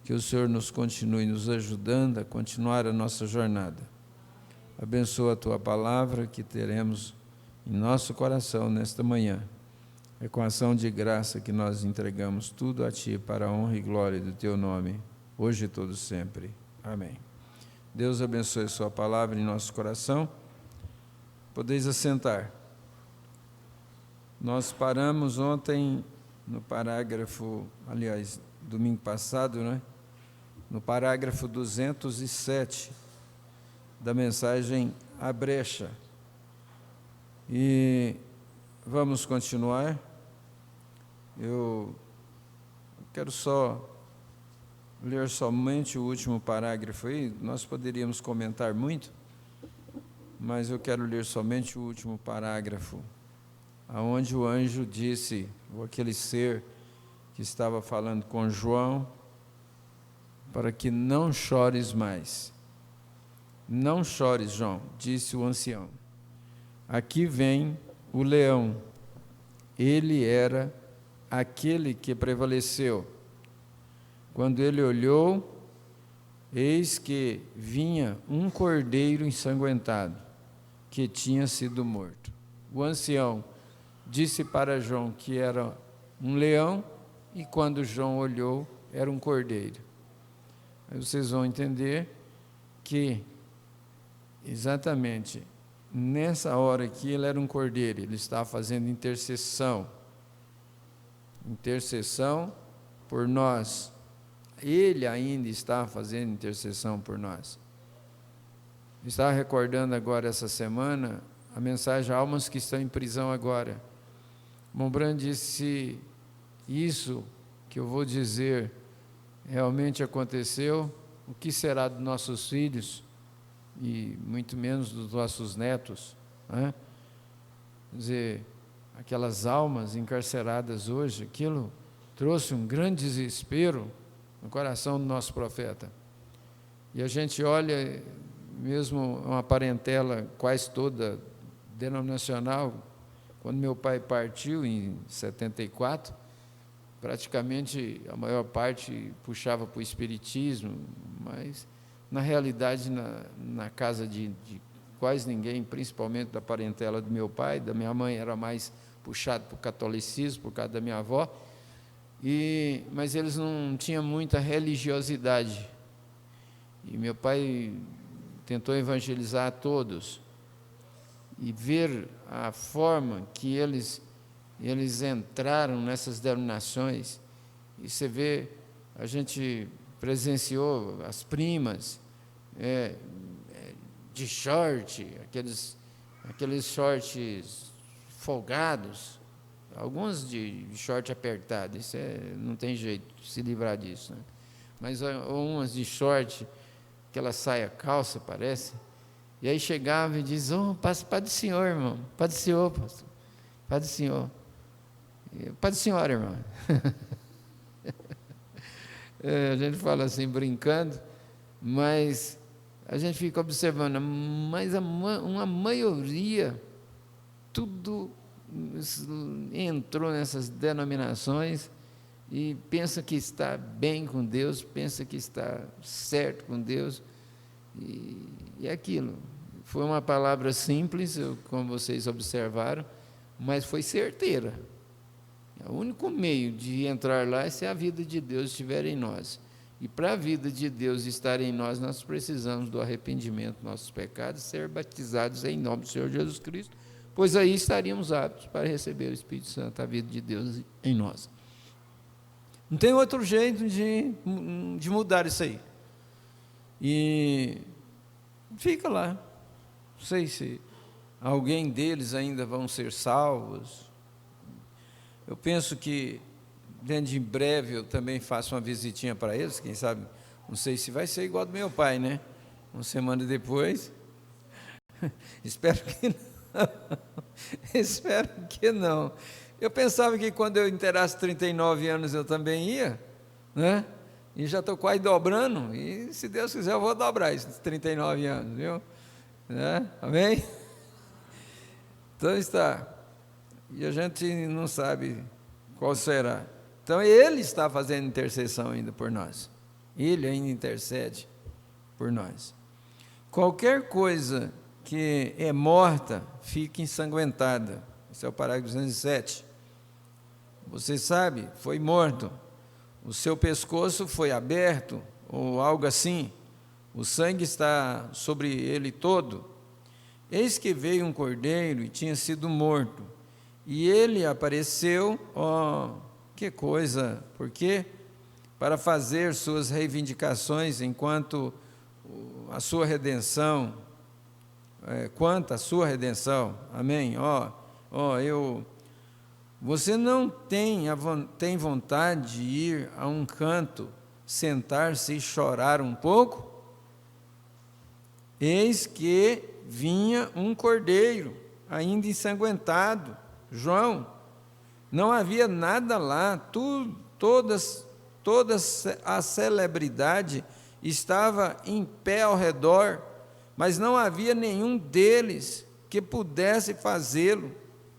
Que o Senhor nos continue nos ajudando a continuar a nossa jornada. Abençoa a Tua palavra que teremos em nosso coração nesta manhã. É com ação de graça que nós entregamos tudo a Ti para a honra e glória do Teu nome, hoje e todo sempre. Amém. Deus abençoe a Sua palavra em nosso coração. Podeis assentar. Nós paramos ontem no parágrafo, aliás, domingo passado, né? No parágrafo 207 da mensagem A Brecha. E vamos continuar. Eu quero só ler somente o último parágrafo aí. Nós poderíamos comentar muito, mas eu quero ler somente o último parágrafo, aonde o anjo disse, ou aquele ser que estava falando com João, para que não chores mais. Não chores, João, disse o ancião. Aqui vem o leão. Ele era aquele que prevaleceu. Quando ele olhou, eis que vinha um cordeiro ensanguentado, que tinha sido morto. O ancião disse para João que era um leão, e quando João olhou, era um cordeiro. Aí vocês vão entender que, exatamente nessa hora que ele era um cordeiro, ele estava fazendo intercessão por nós. Ele ainda está fazendo intercessão por nós. Estava recordando agora essa semana a mensagem Almas que estão em prisão agora. Montbrand disse, isso que eu vou dizer realmente aconteceu, o que será dos nossos filhos e muito menos dos nossos netos, né? Quer dizer, aquelas almas encarceradas hoje, aquilo trouxe um grande desespero no coração do nosso profeta. E a gente olha, mesmo uma parentela quase toda denominacional, quando meu pai partiu em 74, praticamente a maior parte puxava para o espiritismo, mas na realidade na casa de quase ninguém, principalmente da parentela do meu pai, da minha mãe era mais puxado para o catolicismo, por causa da minha avó, mas eles não tinham muita religiosidade. E meu pai tentou evangelizar a todos. E ver a forma que eles entraram nessas denominações, e você vê, a gente presenciou as primas de short, aqueles shorts folgados, alguns de short apertado, isso não tem jeito de se livrar disso, né? Mas umas de short, aquela saia calça, parece, e aí chegava e diz, Padre do Senhor, irmão, Padre do Senhor, pastor, Padre do Senhor, Padre do Senhor, irmão. A gente fala assim, brincando, mas a gente fica observando, mas uma maioria, tudo entrou nessas denominações e pensa que está bem com Deus, pensa que está certo com Deus, e aquilo. Foi uma palavra simples, como vocês observaram, mas foi certeira. O único meio de entrar lá é se a vida de Deus estiver em nós. E para a vida de Deus estar em nós, nós precisamos do arrependimento dos nossos pecados, ser batizados em nome do Senhor Jesus Cristo, pois aí estaríamos aptos para receber o Espírito Santo, a vida de Deus em nós. Não tem outro jeito de mudar isso aí. E fica lá. Não sei se alguém deles ainda vão ser salvos. Eu penso que dentro de breve eu também faço uma visitinha para eles, quem sabe, não sei se vai ser igual do meu pai, né? Uma semana depois. Espero que não. Espero que não. Eu pensava que quando eu inteirasse 39 anos eu também ia, né? E já estou quase dobrando, e se Deus quiser eu vou dobrar esses 39 anos, viu? Né? Amém? Então está. E a gente não sabe qual será. Então Ele está fazendo intercessão ainda por nós. Ele ainda intercede por nós. Qualquer coisa que é morta, fica ensanguentada. Esse é o parágrafo 207. Você sabe, foi morto. O seu pescoço foi aberto, ou algo assim. O sangue está sobre ele todo. Eis que veio um cordeiro e tinha sido morto. E ele apareceu, que coisa, por quê? Para fazer suas reivindicações enquanto a sua redenção, quanto à sua redenção, amém? você não tem vontade de ir a um canto, sentar-se e chorar um pouco? Eis que vinha um cordeiro, ainda ensanguentado. João, não havia nada lá, toda a celebridade estava em pé ao redor, mas não havia nenhum deles que pudesse fazê-lo.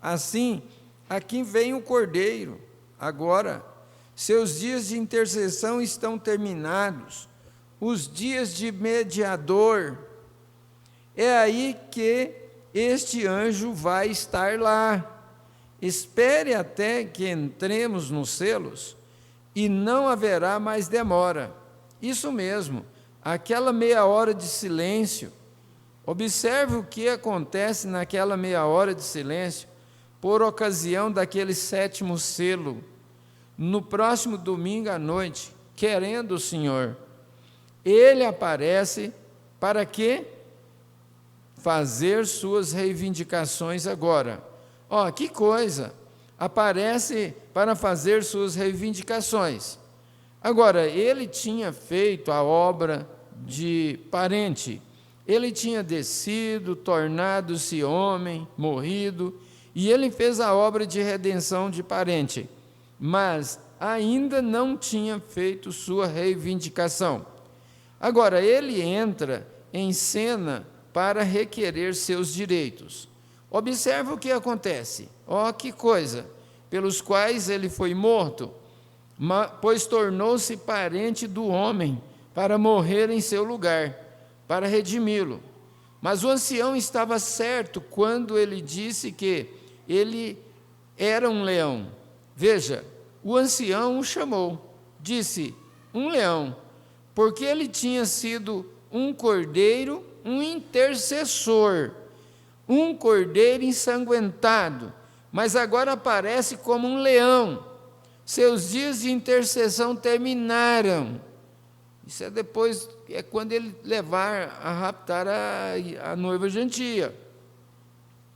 Assim, aqui vem o cordeiro. Agora, seus dias de intercessão estão terminados, os dias de mediador. É aí que este anjo vai estar lá. Espere até que entremos nos selos, e não haverá mais demora. Isso mesmo, aquela meia hora de silêncio. Observe o que acontece naquela meia hora de silêncio, por ocasião daquele 7º selo. No próximo domingo à noite, querendo o Senhor, ele aparece para quê? Fazer suas reivindicações agora. Ó, que coisa! Aparece para fazer suas reivindicações. Agora, ele tinha feito a obra de parente. Ele tinha descido, tornado-se homem, morrido, e ele fez a obra de redenção de parente, mas ainda não tinha feito sua reivindicação. Agora, ele entra em cena para requerer seus direitos. Observe o que acontece. Ó, que coisa! Pelos quais ele foi morto, pois tornou-se parente do homem, para morrer em seu lugar, para redimi-lo. Mas o ancião estava certo quando ele disse que ele era um leão. Veja, o ancião o chamou, disse, um leão, porque ele tinha sido um cordeiro, um intercessor, um cordeiro ensanguentado, mas agora aparece como um leão. Seus dias de intercessão terminaram. Isso é depois, é quando ele levar a raptar a noiva gentia.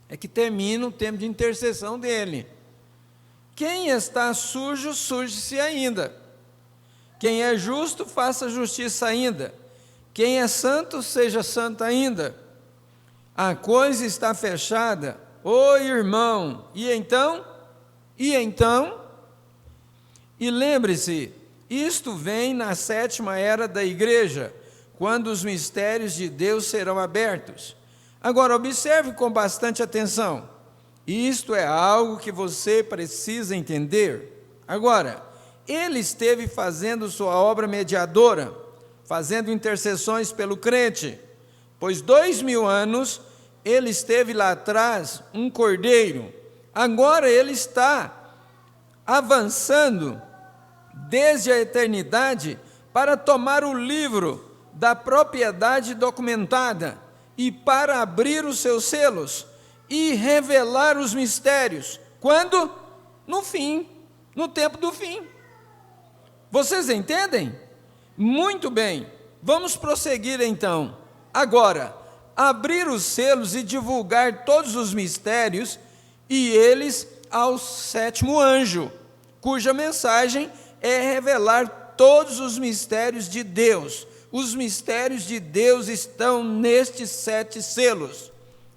É que termina o tempo de intercessão dele. Quem está sujo, suje-se ainda. Quem é justo, faça justiça ainda. Quem é santo, seja santo ainda. A coisa está fechada. Ô irmão, e então? E lembre-se, isto vem na 7ª era da igreja, quando os mistérios de Deus serão abertos. Agora, observe com bastante atenção. Isto é algo que você precisa entender. Agora, ele esteve fazendo sua obra mediadora, fazendo intercessões pelo crente, pois 2000 anos ele esteve lá atrás, um cordeiro. Agora ele está avançando desde a eternidade para tomar o livro da propriedade documentada e para abrir os seus selos e revelar os mistérios. Quando? No fim, no tempo do fim. Vocês entendem? Muito bem, vamos prosseguir então. Agora, abrir os selos e divulgar todos os mistérios, e eles ao 7º anjo, cuja mensagem é revelar todos os mistérios de Deus. Os mistérios de Deus estão nestes 7 selos.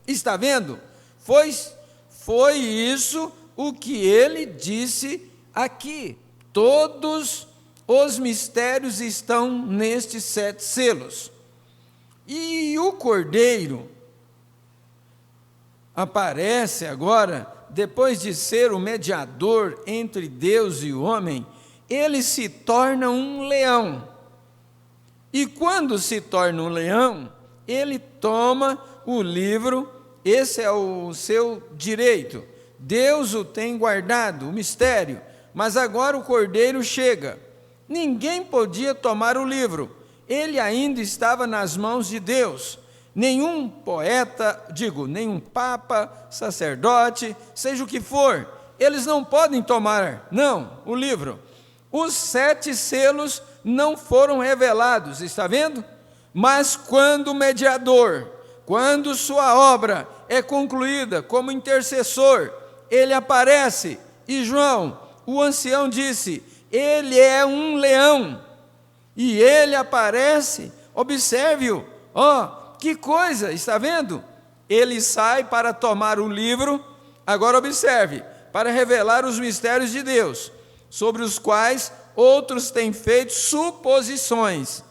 Está vendo? Foi isso o que ele disse aqui. Todos os mistérios estão nestes 7 selos. E o cordeiro aparece agora, depois de ser o mediador entre Deus e o homem, ele se torna um leão. E quando se torna um leão, ele toma o livro, esse é o seu direito. Deus o tem guardado, o mistério, mas agora o cordeiro chega. Ninguém podia tomar o livro, ele ainda estava nas mãos de Deus. Nenhum poeta, nenhum papa, sacerdote, seja o que for, eles não podem tomar, não, o livro. Os 7 selos não foram revelados, está vendo? Mas quando o mediador, quando sua obra é concluída como intercessor, ele aparece, E João, o ancião, disse: ele é um leão. E ele aparece, observe-o, que coisa, está vendo? Ele sai para tomar o livro, agora observe, para revelar os mistérios de Deus, sobre os quais outros têm feito suposições.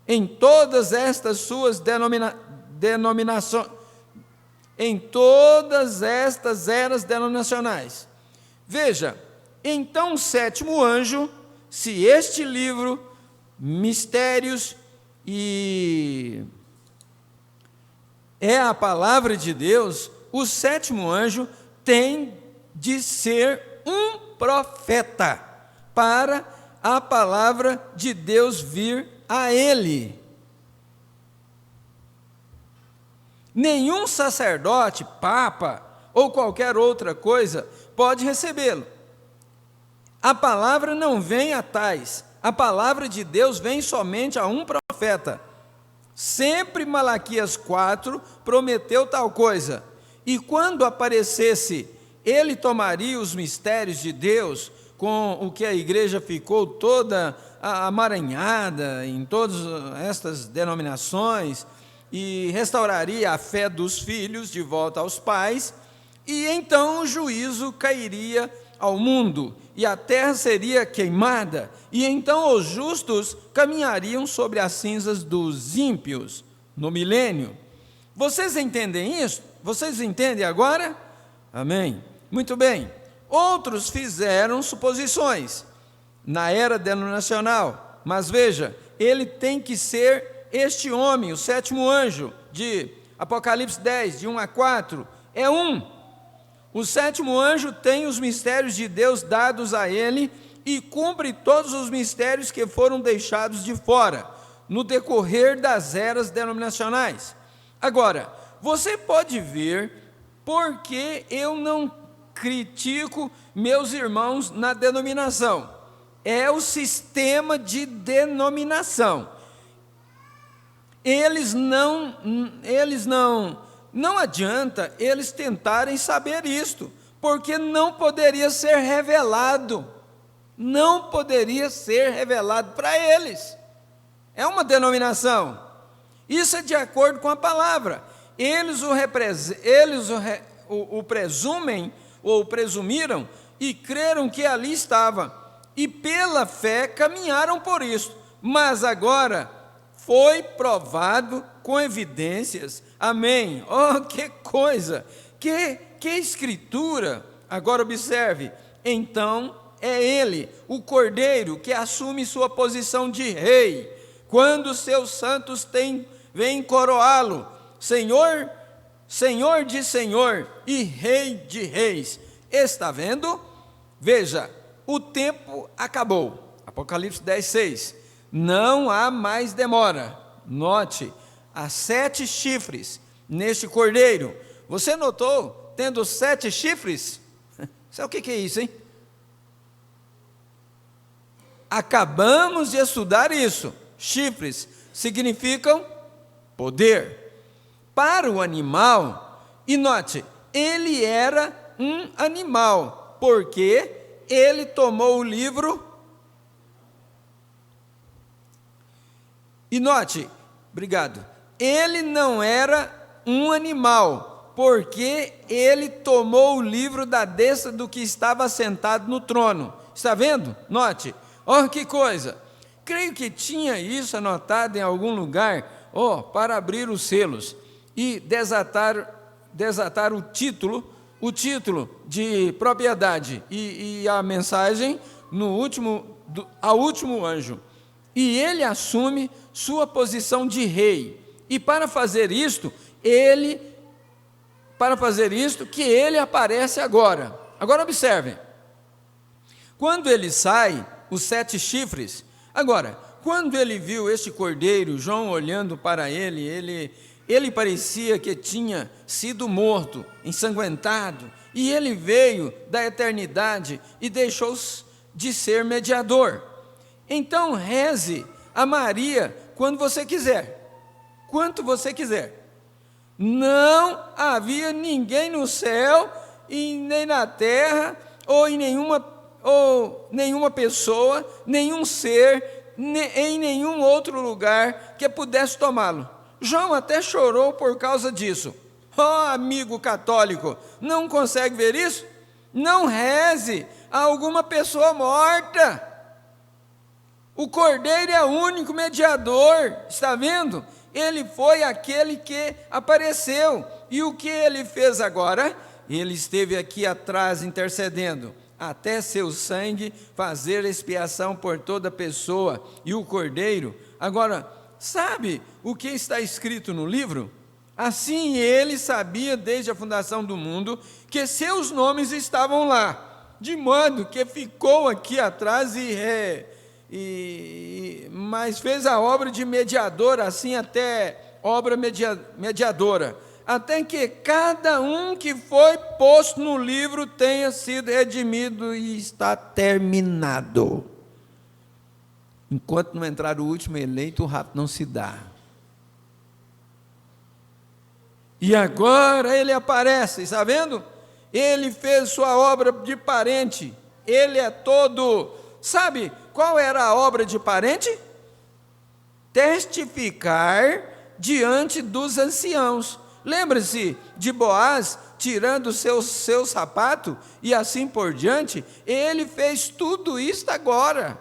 Em todas estas suas denominações, em todas estas eras denominacionais. Veja, então o sétimo anjo, se este livro, mistérios e é a palavra de Deus, o sétimo anjo tem de ser um profeta para a palavra de Deus vir a ele. Nenhum sacerdote, papa ou qualquer outra coisa pode recebê-lo. A palavra não vem a tais. A palavra de Deus vem somente a um profeta. Sempre Malaquias 4 prometeu tal coisa. E quando aparecesse, ele tomaria os mistérios de Deus, com o que a igreja ficou toda amaranhada em todas estas denominações, e restauraria a fé dos filhos de volta aos pais, e então o juízo cairia ao mundo, e a terra seria queimada, e então os justos caminhariam sobre as cinzas dos ímpios no milênio. Vocês entendem isso? Vocês entendem agora? Amém. Muito bem. Outros fizeram suposições na era denominacional, mas veja, ele tem que ser este homem, o sétimo anjo, de Apocalipse 10, de 1 a 4, é um. O sétimo anjo tem os mistérios de Deus dados a ele e cumpre todos os mistérios que foram deixados de fora, no decorrer das eras denominacionais. Agora, você pode ver por que eu não critico meus irmãos na denominação. É o sistema de denominação. Não adianta eles tentarem saber isto, porque não poderia ser revelado. Não poderia ser revelado para eles. É uma denominação. Isso é de acordo com a palavra. Eles o presumem, ou presumiram, e creram que ali estava. E pela fé caminharam por isso. Mas agora foi provado com evidências. Amém. Oh, que coisa! Que escritura! Agora observe. Então é ele, o Cordeiro, que assume sua posição de rei, quando seus santos vêm coroá-lo, Senhor, Senhor de Senhor e Rei de Reis. Está vendo? Veja, o tempo acabou. Apocalipse 10, 6. Não há mais demora. Note, há 7 chifres neste cordeiro. Você notou? Tendo 7 chifres? Sabe o que é isso, hein? Acabamos de estudar isso. Chifres significam poder. Para o animal, e note, ele era um animal, porque ele tomou o livro. E note, obrigado, ele não era um animal, porque ele tomou o livro da destra do que estava sentado no trono. Está vendo? Note, que coisa, creio que tinha isso anotado em algum lugar, para abrir os selos e desatar o título de propriedade e a mensagem ao último anjo. E ele assume sua posição de rei. E para fazer isto, que ele aparece agora. Agora observem. Quando ele sai, os 7 chifres. Agora, quando ele viu este cordeiro, João olhando para ele parecia que tinha sido morto, ensanguentado, e ele veio da eternidade e deixou de ser mediador. Então reze a Maria quando você quiser, quanto você quiser. Não havia ninguém no céu e nem na terra ou nenhuma pessoa, nenhum ser, em nenhum outro lugar que pudesse tomá-lo. João até chorou por causa disso. Amigo católico, não consegue ver isso? Não reze a alguma pessoa morta. O Cordeiro é o único mediador, está vendo? Ele foi aquele que apareceu. E o que ele fez agora? Ele esteve aqui atrás intercedendo, até seu sangue fazer expiação por toda pessoa. E o Cordeiro, agora, sabe o que está escrito no livro? Assim ele sabia desde a fundação do mundo que seus nomes estavam lá, de modo que ficou aqui atrás mas fez a obra de mediador, assim até obra mediadora, até que cada um que foi posto no livro tenha sido redimido e está terminado. Enquanto não entrar o último eleito, o rapto não se dá. E agora ele aparece, está vendo? Ele fez sua obra de parente, ele é todo... Sabe qual era a obra de parente? Testificar diante dos anciãos. Lembra-se de Boaz tirando o seu sapato e assim por diante? Ele fez tudo isto agora.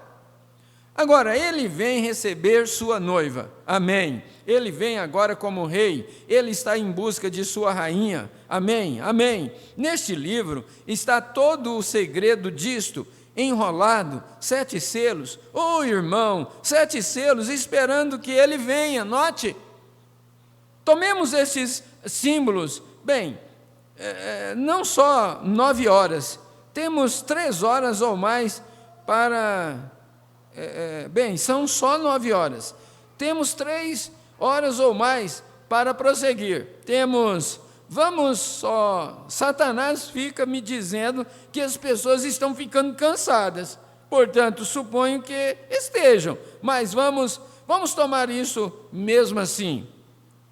Agora, ele vem receber sua noiva, amém. Ele vem agora como rei, ele está em busca de sua rainha, amém, amém. Neste livro está todo o segredo disto, enrolado, 7 selos, irmão, 7 selos, esperando que ele venha, note. Tomemos esses símbolos, bem, não só 9 horas, temos 3 horas ou mais para... são só 9 horas. Temos 3 horas ou mais para prosseguir. Satanás fica me dizendo que as pessoas estão ficando cansadas. Portanto, suponho que estejam. Mas vamos tomar isso mesmo assim,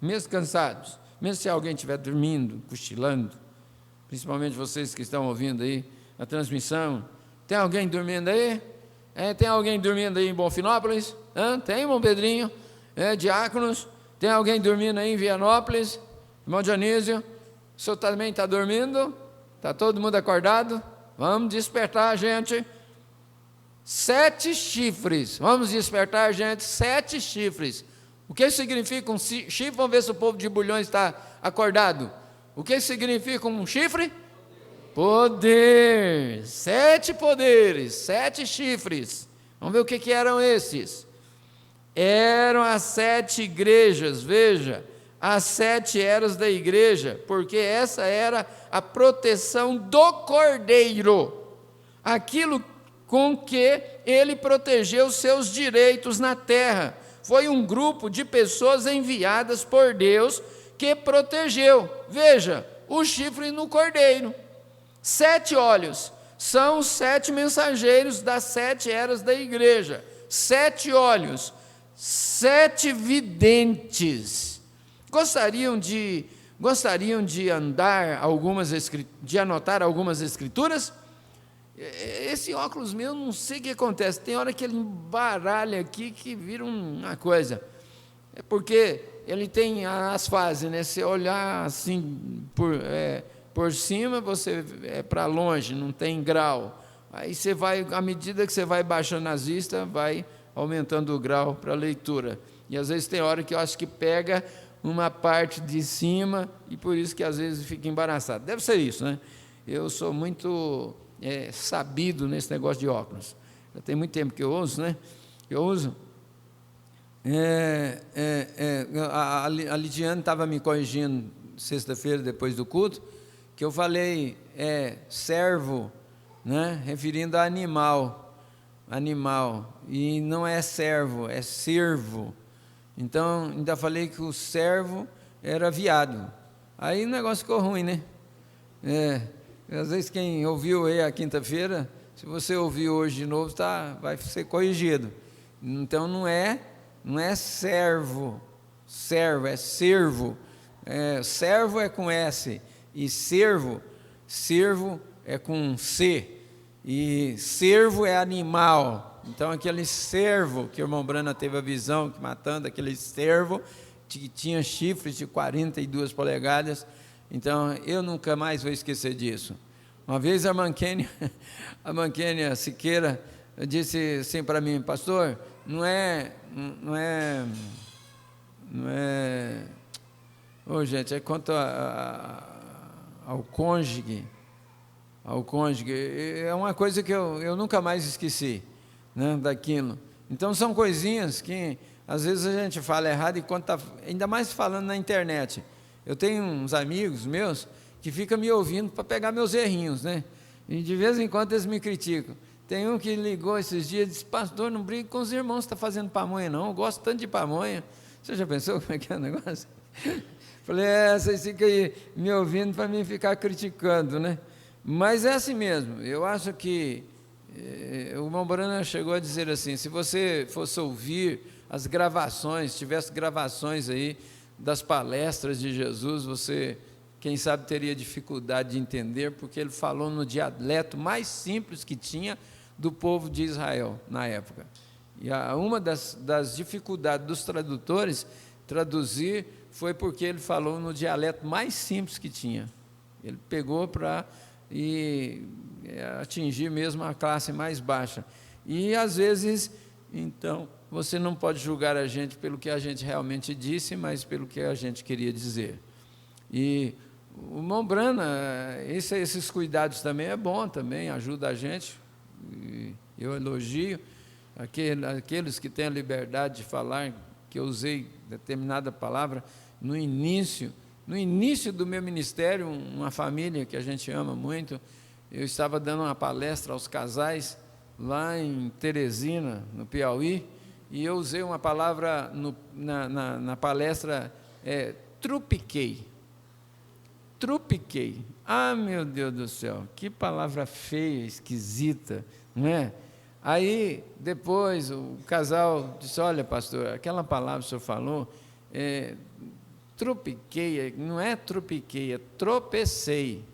mesmo cansados. Mesmo se alguém estiver dormindo, cochilando, principalmente vocês que estão ouvindo aí a transmissão. Tem alguém dormindo aí? Tem alguém dormindo aí em Bonfinópolis? Tem, irmão Pedrinho? Diáconos? Tem alguém dormindo aí em Vianópolis? Irmão Dionísio? O senhor também está dormindo? Está todo mundo acordado? Vamos despertar, gente. 7 chifres. Vamos despertar, gente. 7 chifres. O que significa um chifre? Vamos ver se o povo de Bulhões está acordado. O que significa um chifre? Poder, 7 poderes, 7 chifres. Vamos ver o que eram esses. Eram as 7 igrejas, veja, as 7 eras da igreja, porque essa era a proteção do Cordeiro, aquilo com que ele protegeu seus direitos na terra. Foi um grupo de pessoas enviadas por Deus que protegeu, veja, o chifre no Cordeiro. 7 olhos, são os 7 mensageiros das 7 eras da igreja. 7 olhos, 7 videntes. Gostariam de anotar algumas escrituras? Esse óculos meu, não sei o que acontece, tem hora que ele embaralha aqui que vira uma coisa. É porque ele tem as fases, né? Se olhar assim por cima, você para longe, não tem grau. Aí você vai, à medida que você vai baixando as vistas, vai aumentando o grau para a leitura. E às vezes tem hora que eu acho que pega uma parte de cima e por isso que às vezes fica embaraçado. Deve ser isso, né? Eu sou muito sabido nesse negócio de óculos. Já tem muito tempo que eu uso, né? Eu uso. A Lidiane estava me corrigindo sexta-feira, depois do culto, que eu falei servo, né? Referindo a animal, e não é servo, é servo. Então, ainda falei que o servo era viado. Aí o negócio ficou ruim, né? Às vezes quem ouviu aí a quinta-feira, se você ouvir hoje de novo, vai ser corrigido. Então não é servo, é servo. Servo é com S e servo é com C. E cervo é animal. Então, aquele cervo que o irmão Brana teve a visão, que matando aquele cervo, que tinha chifres de 42 polegadas. Então, eu nunca mais vou esquecer disso. Uma vez a Manquênia Siqueira disse assim para mim: pastor, não é, gente, é quanto ao cônjuge, é uma coisa que eu nunca mais esqueci, né, daquilo. Então, são coisinhas que às vezes a gente fala errado, e quando tá, ainda mais falando na internet. Eu tenho uns amigos meus que ficam me ouvindo para pegar meus errinhos, né? E de vez em quando eles me criticam. Tem um que ligou esses dias e disse: pastor, não brigue com os irmãos, está fazendo pamonha não, eu gosto tanto de pamonha. Você já pensou como é que é o negócio? Falei: vocês ficam aí me ouvindo para mim ficar criticando, né? Mas é assim mesmo. Eu acho que o irmão Brana chegou a dizer assim: se você fosse ouvir as gravações, tivesse gravações aí das palestras de Jesus, você, quem sabe, teria dificuldade de entender, porque ele falou no dialeto mais simples que tinha do povo de Israel na época. E uma das dificuldades dos tradutores traduzir foi porque ele falou no dialeto mais simples que tinha. Ele pegou para atingir mesmo a classe mais baixa. E, às vezes, então, você não pode julgar a gente pelo que a gente realmente disse, mas pelo que a gente queria dizer. E o irmão Brana, esses cuidados também é bom, também ajuda a gente. E eu elogio aqueles que têm a liberdade de falar, que eu usei determinada palavra no início do meu ministério. Uma família que a gente ama muito, eu estava dando uma palestra aos casais lá em Teresina, no Piauí, e eu usei uma palavra na palestra, trupiquei. Ah, meu Deus do céu, que palavra feia, esquisita, não é? Aí, depois, o casal disse: olha, pastor, aquela palavra que o senhor falou, trupiquei, não é trupiquei, é tropecei.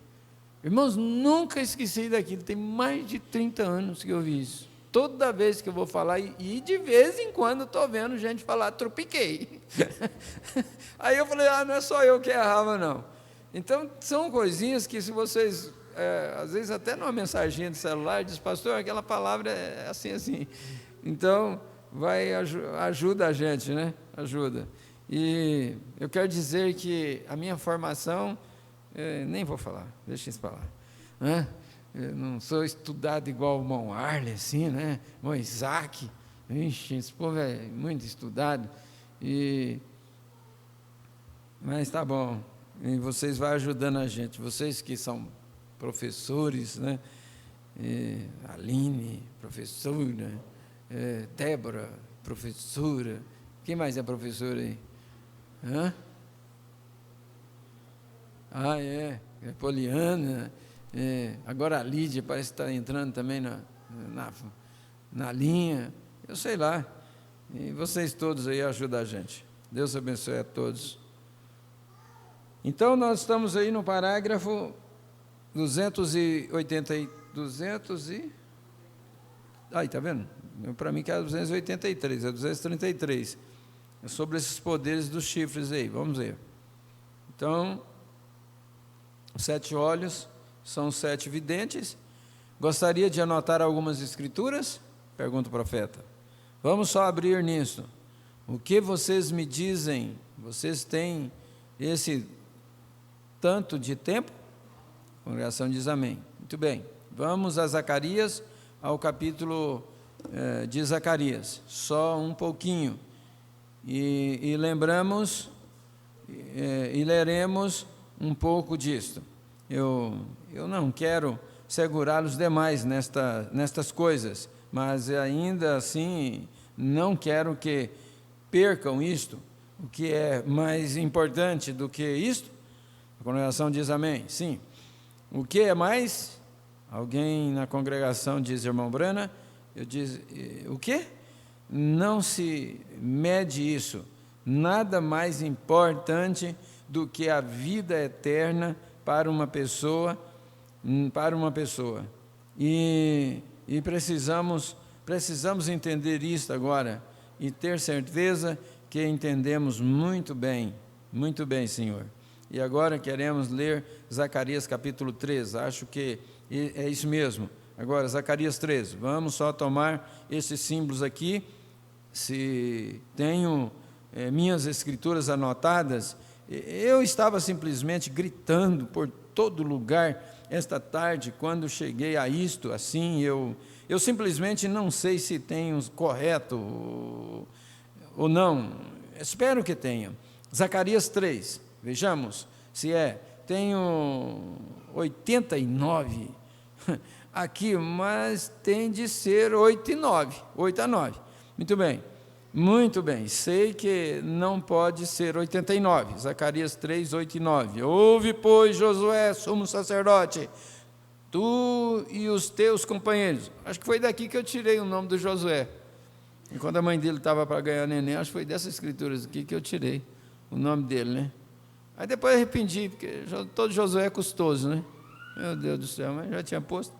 Irmãos, nunca esqueci daquilo, tem mais de 30 anos que eu vi isso. Toda vez que eu vou falar, e de vez em quando estou vendo gente falar trupiquei. Aí eu falei: não é só eu que errava, não. Então, são coisinhas que, se vocês, às vezes até numa mensaginha de celular, diz: pastor, aquela palavra é assim, assim. Então, ajuda a gente, né? Ajuda. E eu quero dizer que a minha formação, nem vou falar, deixa isso para lá, né? Eu não sou estudado igual o irmão Arley, assim, né? O irmão Isaac, ixi, esse povo é muito estudado, mas tá bom, e vocês vão ajudando a gente, vocês que são professores, né? Aline, professora, Débora, professora, quem mais é professora aí? Poliana, agora a Lídia parece que está entrando também na linha, eu sei lá, e vocês todos aí ajudam a gente. Deus abençoe a todos. Então, nós estamos aí no parágrafo 200 e... Aí, está vendo? Para mim que é 283, é 233. É sobre esses poderes dos chifres aí, vamos ver. Então, os 7 olhos são 7 videntes. Gostaria de anotar algumas escrituras? Pergunta o profeta. Vamos só abrir nisso. O que vocês me dizem? Vocês têm esse tanto de tempo? A congregação diz amém. Muito bem. Vamos a Zacarias, ao capítulo de Zacarias. Só um pouquinho. E lembramos, e leremos um pouco disto. Eu não quero segurar os demais nestas coisas, mas ainda assim não quero que percam isto. O que é mais importante do que isto? A congregação diz amém. Sim. O que é mais? Alguém na congregação diz: irmão Brana, eu diz: o quê? Não se mede isso. Nada mais importante do que a vida eterna para uma pessoa. E precisamos entender isso agora e ter certeza que entendemos muito bem, Senhor. E agora queremos ler Zacarias capítulo 3, acho que é isso mesmo. Agora, Zacarias 3, vamos só tomar esses símbolos aqui. Se tenho minhas escrituras anotadas, eu estava simplesmente gritando por todo lugar esta tarde, quando cheguei a isto, assim, eu simplesmente não sei se tenho correto ou não, espero que tenha. Zacarias 3, vejamos se tenho 89 aqui, mas tem de ser 8 a 9, muito bem, sei que não pode ser 89, Zacarias 3, 8 e 9, ouve, pois, Josué, sumo sacerdote, tu e os teus companheiros, acho que foi daqui que eu tirei o nome do Josué, e quando a mãe dele estava para ganhar neném, acho que foi dessas escrituras aqui que eu tirei o nome dele, né? Aí depois arrependi, porque todo Josué é custoso, né? Meu Deus do céu, mas já tinha posto.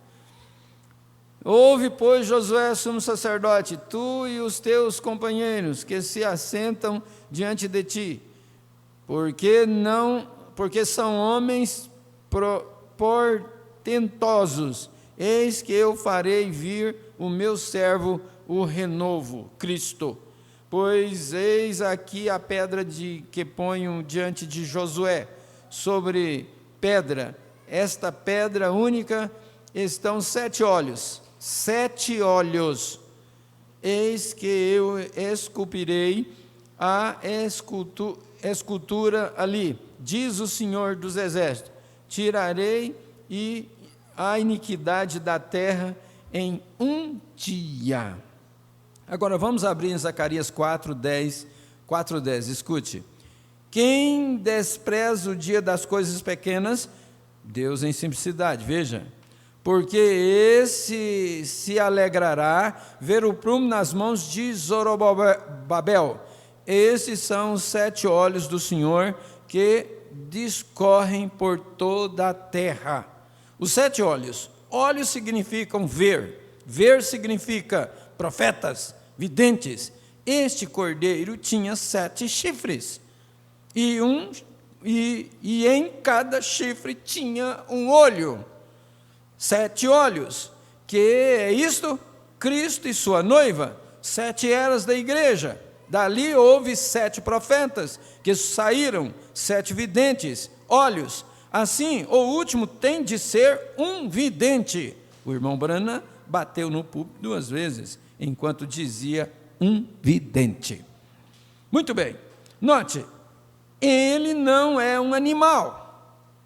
Ouve, pois, Josué, sumo sacerdote, tu e os teus companheiros que se assentam diante de ti, porque são homens portentosos, eis que eu farei vir o meu servo, o renovo, Cristo. Pois eis aqui a pedra que ponho diante de Josué, sobre pedra, esta pedra única estão 7 olhos, eis que eu esculpirei a escultura ali, diz o Senhor dos Exércitos, tirarei a iniquidade da terra em um dia. Agora vamos abrir em Zacarias 4:10, escute, quem despreza o dia das coisas pequenas, Deus em simplicidade, veja, porque esse se alegrará ver o prumo nas mãos de Zorobabel. Esses são os 7 olhos do Senhor que discorrem por toda a terra. Os 7 olhos significam ver significa profetas, videntes. Este cordeiro tinha 7 chifres, e em cada chifre tinha um olho. 7 olhos, que é isto? Cristo e sua noiva, 7 eras da igreja, dali houve 7 profetas, que saíram, 7 videntes, olhos, assim, o último tem de ser um vidente. O irmão Branham bateu no púlpito 2 vezes, enquanto dizia um vidente. Muito bem, note, ele não é um animal,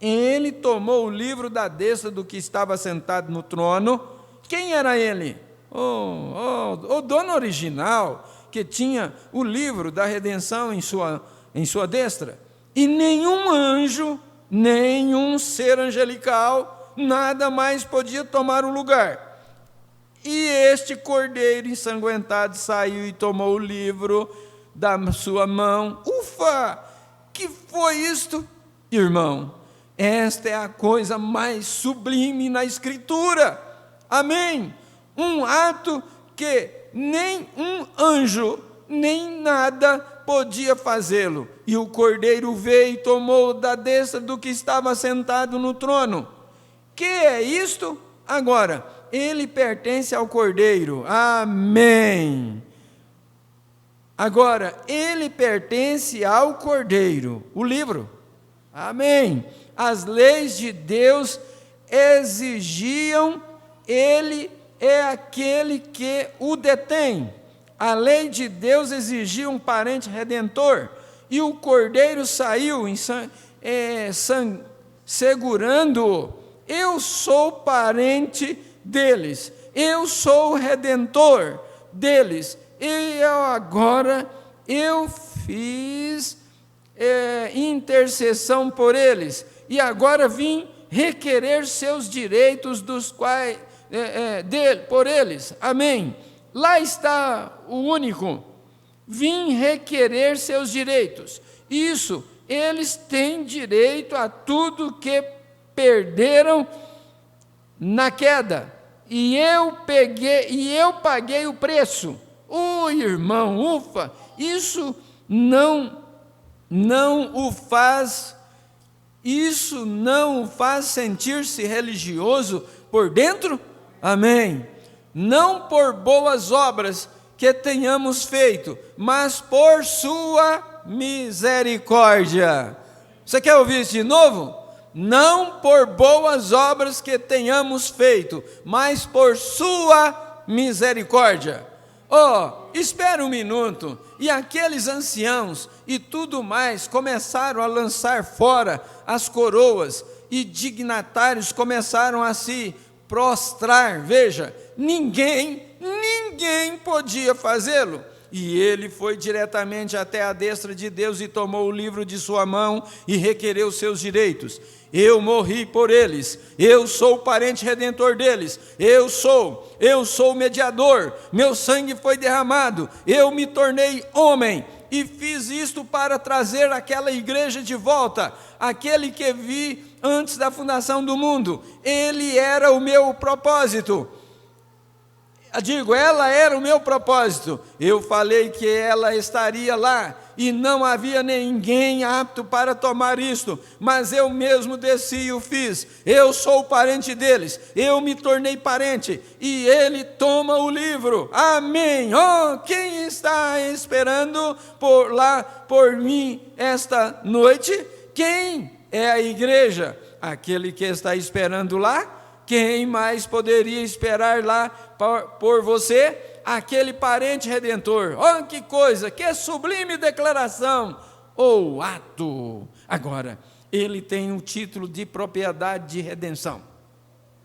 ele tomou o livro da destra do que estava sentado no trono. Quem era ele? O dono original, que tinha o livro da redenção em sua destra, e nenhum anjo, nenhum ser angelical, nada mais podia tomar o lugar. E este cordeiro ensanguentado saiu e tomou o livro da sua mão. Ufa! Que foi isto, irmão? Esta é a coisa mais sublime na Escritura, amém? Um ato que nem um anjo, nem nada podia fazê-lo, e o cordeiro veio e tomou da destra do que estava sentado no trono. Que é isto? Agora, ele pertence ao cordeiro, amém? Agora, ele pertence ao cordeiro, o livro, amém? As leis de Deus exigiam, ele é aquele que o detém. A lei de Deus exigia um parente redentor, e o cordeiro saiu segurando-o. Eu sou parente deles, eu sou o redentor deles, e eu fiz intercessão por eles, e agora vim requerer seus direitos por eles, amém? Lá está o único, vim requerer seus direitos, isso, eles têm direito a tudo que perderam na queda, e eu paguei o preço. Irmão, ufa, isso não o faz sentir-se religioso por dentro? Amém. Não por boas obras que tenhamos feito, mas por sua misericórdia. Você quer ouvir isso de novo? Não por boas obras que tenhamos feito, mas por sua misericórdia. Espera um minuto. E aqueles anciãos e tudo mais começaram a lançar fora as coroas, e dignatários começaram a se prostrar. Veja, ninguém podia fazê-lo. E ele foi diretamente até a destra de Deus e tomou o livro de sua mão e requereu seus direitos. Eu morri por eles, eu sou o parente redentor deles, eu sou o mediador, meu sangue foi derramado, eu me tornei homem e fiz isto para trazer aquela igreja de volta, aquele que vi antes da fundação do mundo. Ele era o meu propósito. Ela era o meu propósito. Eu falei que ela estaria lá e não havia ninguém apto para tomar isto, mas eu mesmo desci e o fiz. Eu sou o parente deles, eu me tornei parente e ele toma o livro. Amém. Quem está esperando por mim esta noite? Quem é a igreja? Aquele que está esperando lá. Quem mais poderia esperar lá por você? Aquele parente redentor. Que coisa, que sublime declaração, ou ato. Agora, ele tem um título de propriedade de redenção,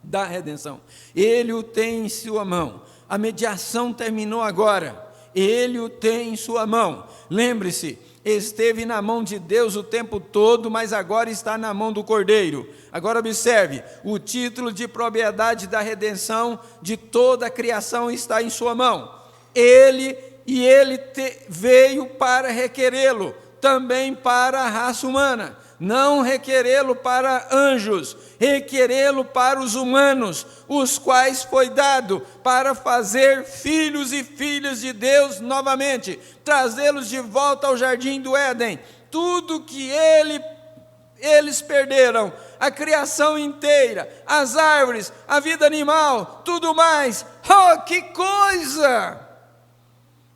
da redenção. Ele o tem em sua mão. A mediação terminou agora. Ele o tem em sua mão. Lembre-se, esteve na mão de Deus o tempo todo, mas agora está na mão do Cordeiro. Agora observe, o título de propriedade da redenção de toda a criação está em sua mão. Ele veio para requerê-lo, também para a raça humana. Não requerê-lo para anjos, requerê-lo para os humanos, os quais foi dado para fazer filhos e filhas de Deus novamente, trazê-los de volta ao jardim do Éden. Tudo que eles perderam, a criação inteira, as árvores, a vida animal, tudo mais. Que coisa!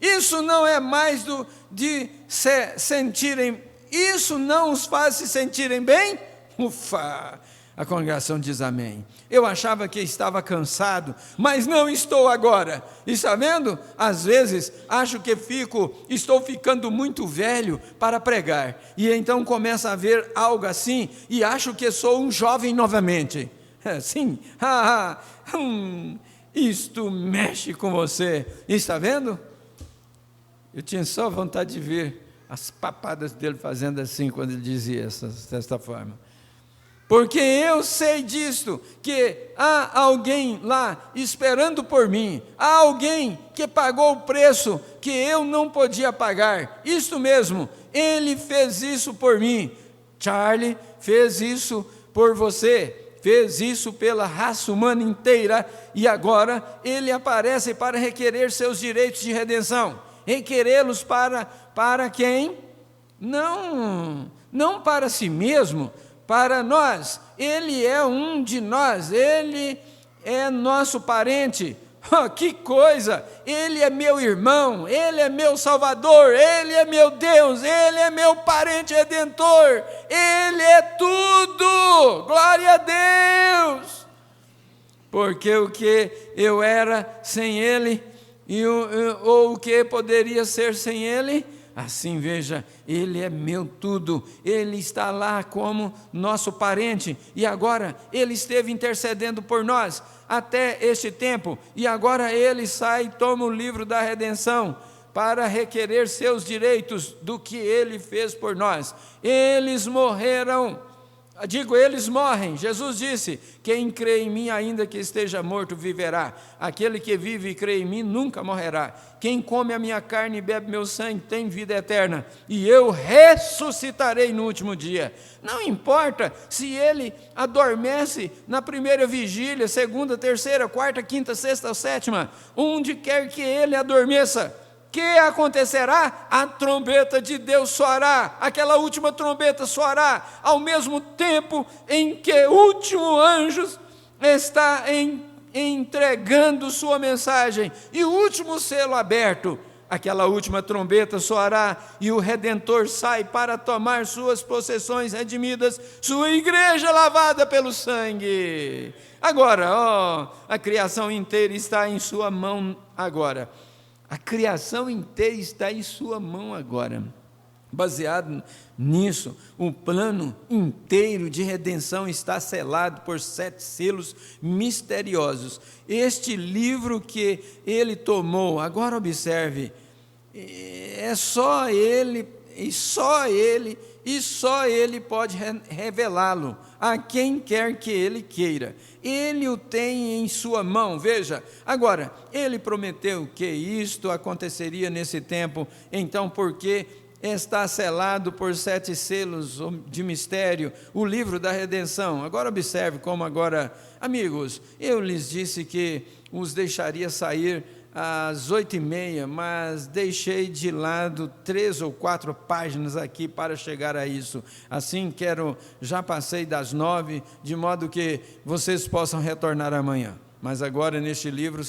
Isso não é mais de se sentirem. Isso não os faz se sentirem bem? Ufa! A congregação diz amém. Eu achava que estava cansado, mas não estou agora. E está vendo? Às vezes acho que estou ficando muito velho para pregar. E então começa a ver algo assim e acho que sou um jovem novamente. Sim, isto mexe com você. E está vendo? Eu tinha só vontade de ver as papadas dele fazendo assim quando ele dizia desta forma. Porque eu sei disto, que há alguém lá esperando por mim, há alguém que pagou o preço que eu não podia pagar. Isto mesmo, ele fez isso por mim. Charlie fez isso por você, fez isso pela raça humana inteira, e agora ele aparece para requerer seus direitos de redenção. Requerê-los para quem? Não para si mesmo, para nós. Ele é um de nós, ele é nosso parente. Que coisa! Ele é meu irmão, ele é meu salvador, ele é meu Deus, ele é meu parente redentor, ele é tudo! Glória a Deus! Porque o que eu era sem ele, ou o que poderia ser sem ele? Assim, veja, ele é meu tudo, ele está lá como nosso parente, e agora ele esteve intercedendo por nós até este tempo, e agora ele sai e toma o livro da redenção para requerer seus direitos do que ele fez por nós. Eles morreram eles morrem. Jesus disse: quem crê em mim, ainda que esteja morto, viverá. Aquele que vive e crê em mim nunca morrerá. Quem come a minha carne e bebe meu sangue tem vida eterna, e eu ressuscitarei no último dia. Não importa se ele adormece na primeira vigília, segunda, terceira, quarta, quinta, sexta ou sétima, onde quer que ele adormeça, que acontecerá? A trombeta de Deus soará, aquela última trombeta soará, ao mesmo tempo em que o último anjo está entregando sua mensagem, e o último selo aberto, aquela última trombeta soará, e o Redentor sai para tomar suas possessões redimidas, sua igreja lavada pelo sangue. Agora, a criação inteira está em sua mão agora. A criação inteira está em sua mão agora. Baseado nisso, o plano inteiro de redenção está selado por 7 selos misteriosos. Este livro que ele tomou, agora observe, é só ele, e só ele, e só ele pode revelá-lo a quem quer que ele queira. Ele o tem em sua mão. Veja, agora, ele prometeu que isto aconteceria nesse tempo, então por que está selado por 7 selos de mistério o livro da redenção? Agora observe como agora, amigos, eu lhes disse que os deixaria sair às 8h30, mas deixei de lado 3 ou 4 páginas aqui para chegar a isso. Assim, já passei das 9, de modo que vocês possam retornar amanhã. Mas agora, neste livro,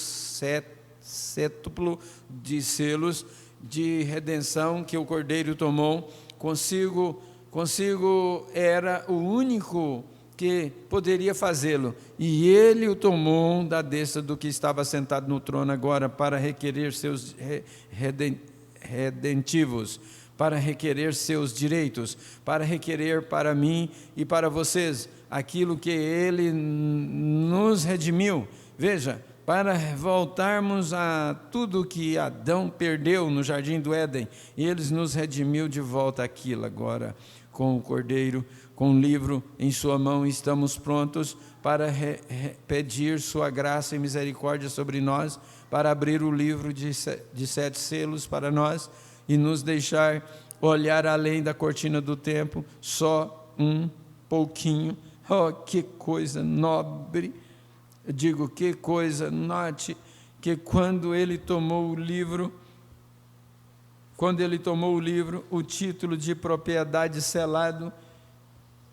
sétuplo de selos de redenção que o Cordeiro tomou, consigo era o único que poderia fazê-lo, e ele o tomou da destra do que estava sentado no trono agora, para requerer seus redentivos, para requerer seus direitos, para requerer para mim e para vocês aquilo que ele nos redimiu. Veja, para voltarmos a tudo que Adão perdeu no jardim do Éden, e ele nos redimiu de volta àquilo agora, com o Cordeiro, com o livro em sua mão, estamos prontos para pedir sua graça e misericórdia sobre nós, para abrir o livro de 7 selos para nós, e nos deixar olhar além da cortina do tempo, só um pouquinho. Oh, que coisa nobre! Eu digo, que coisa. Note que quando ele tomou o livro, o título de propriedade selado,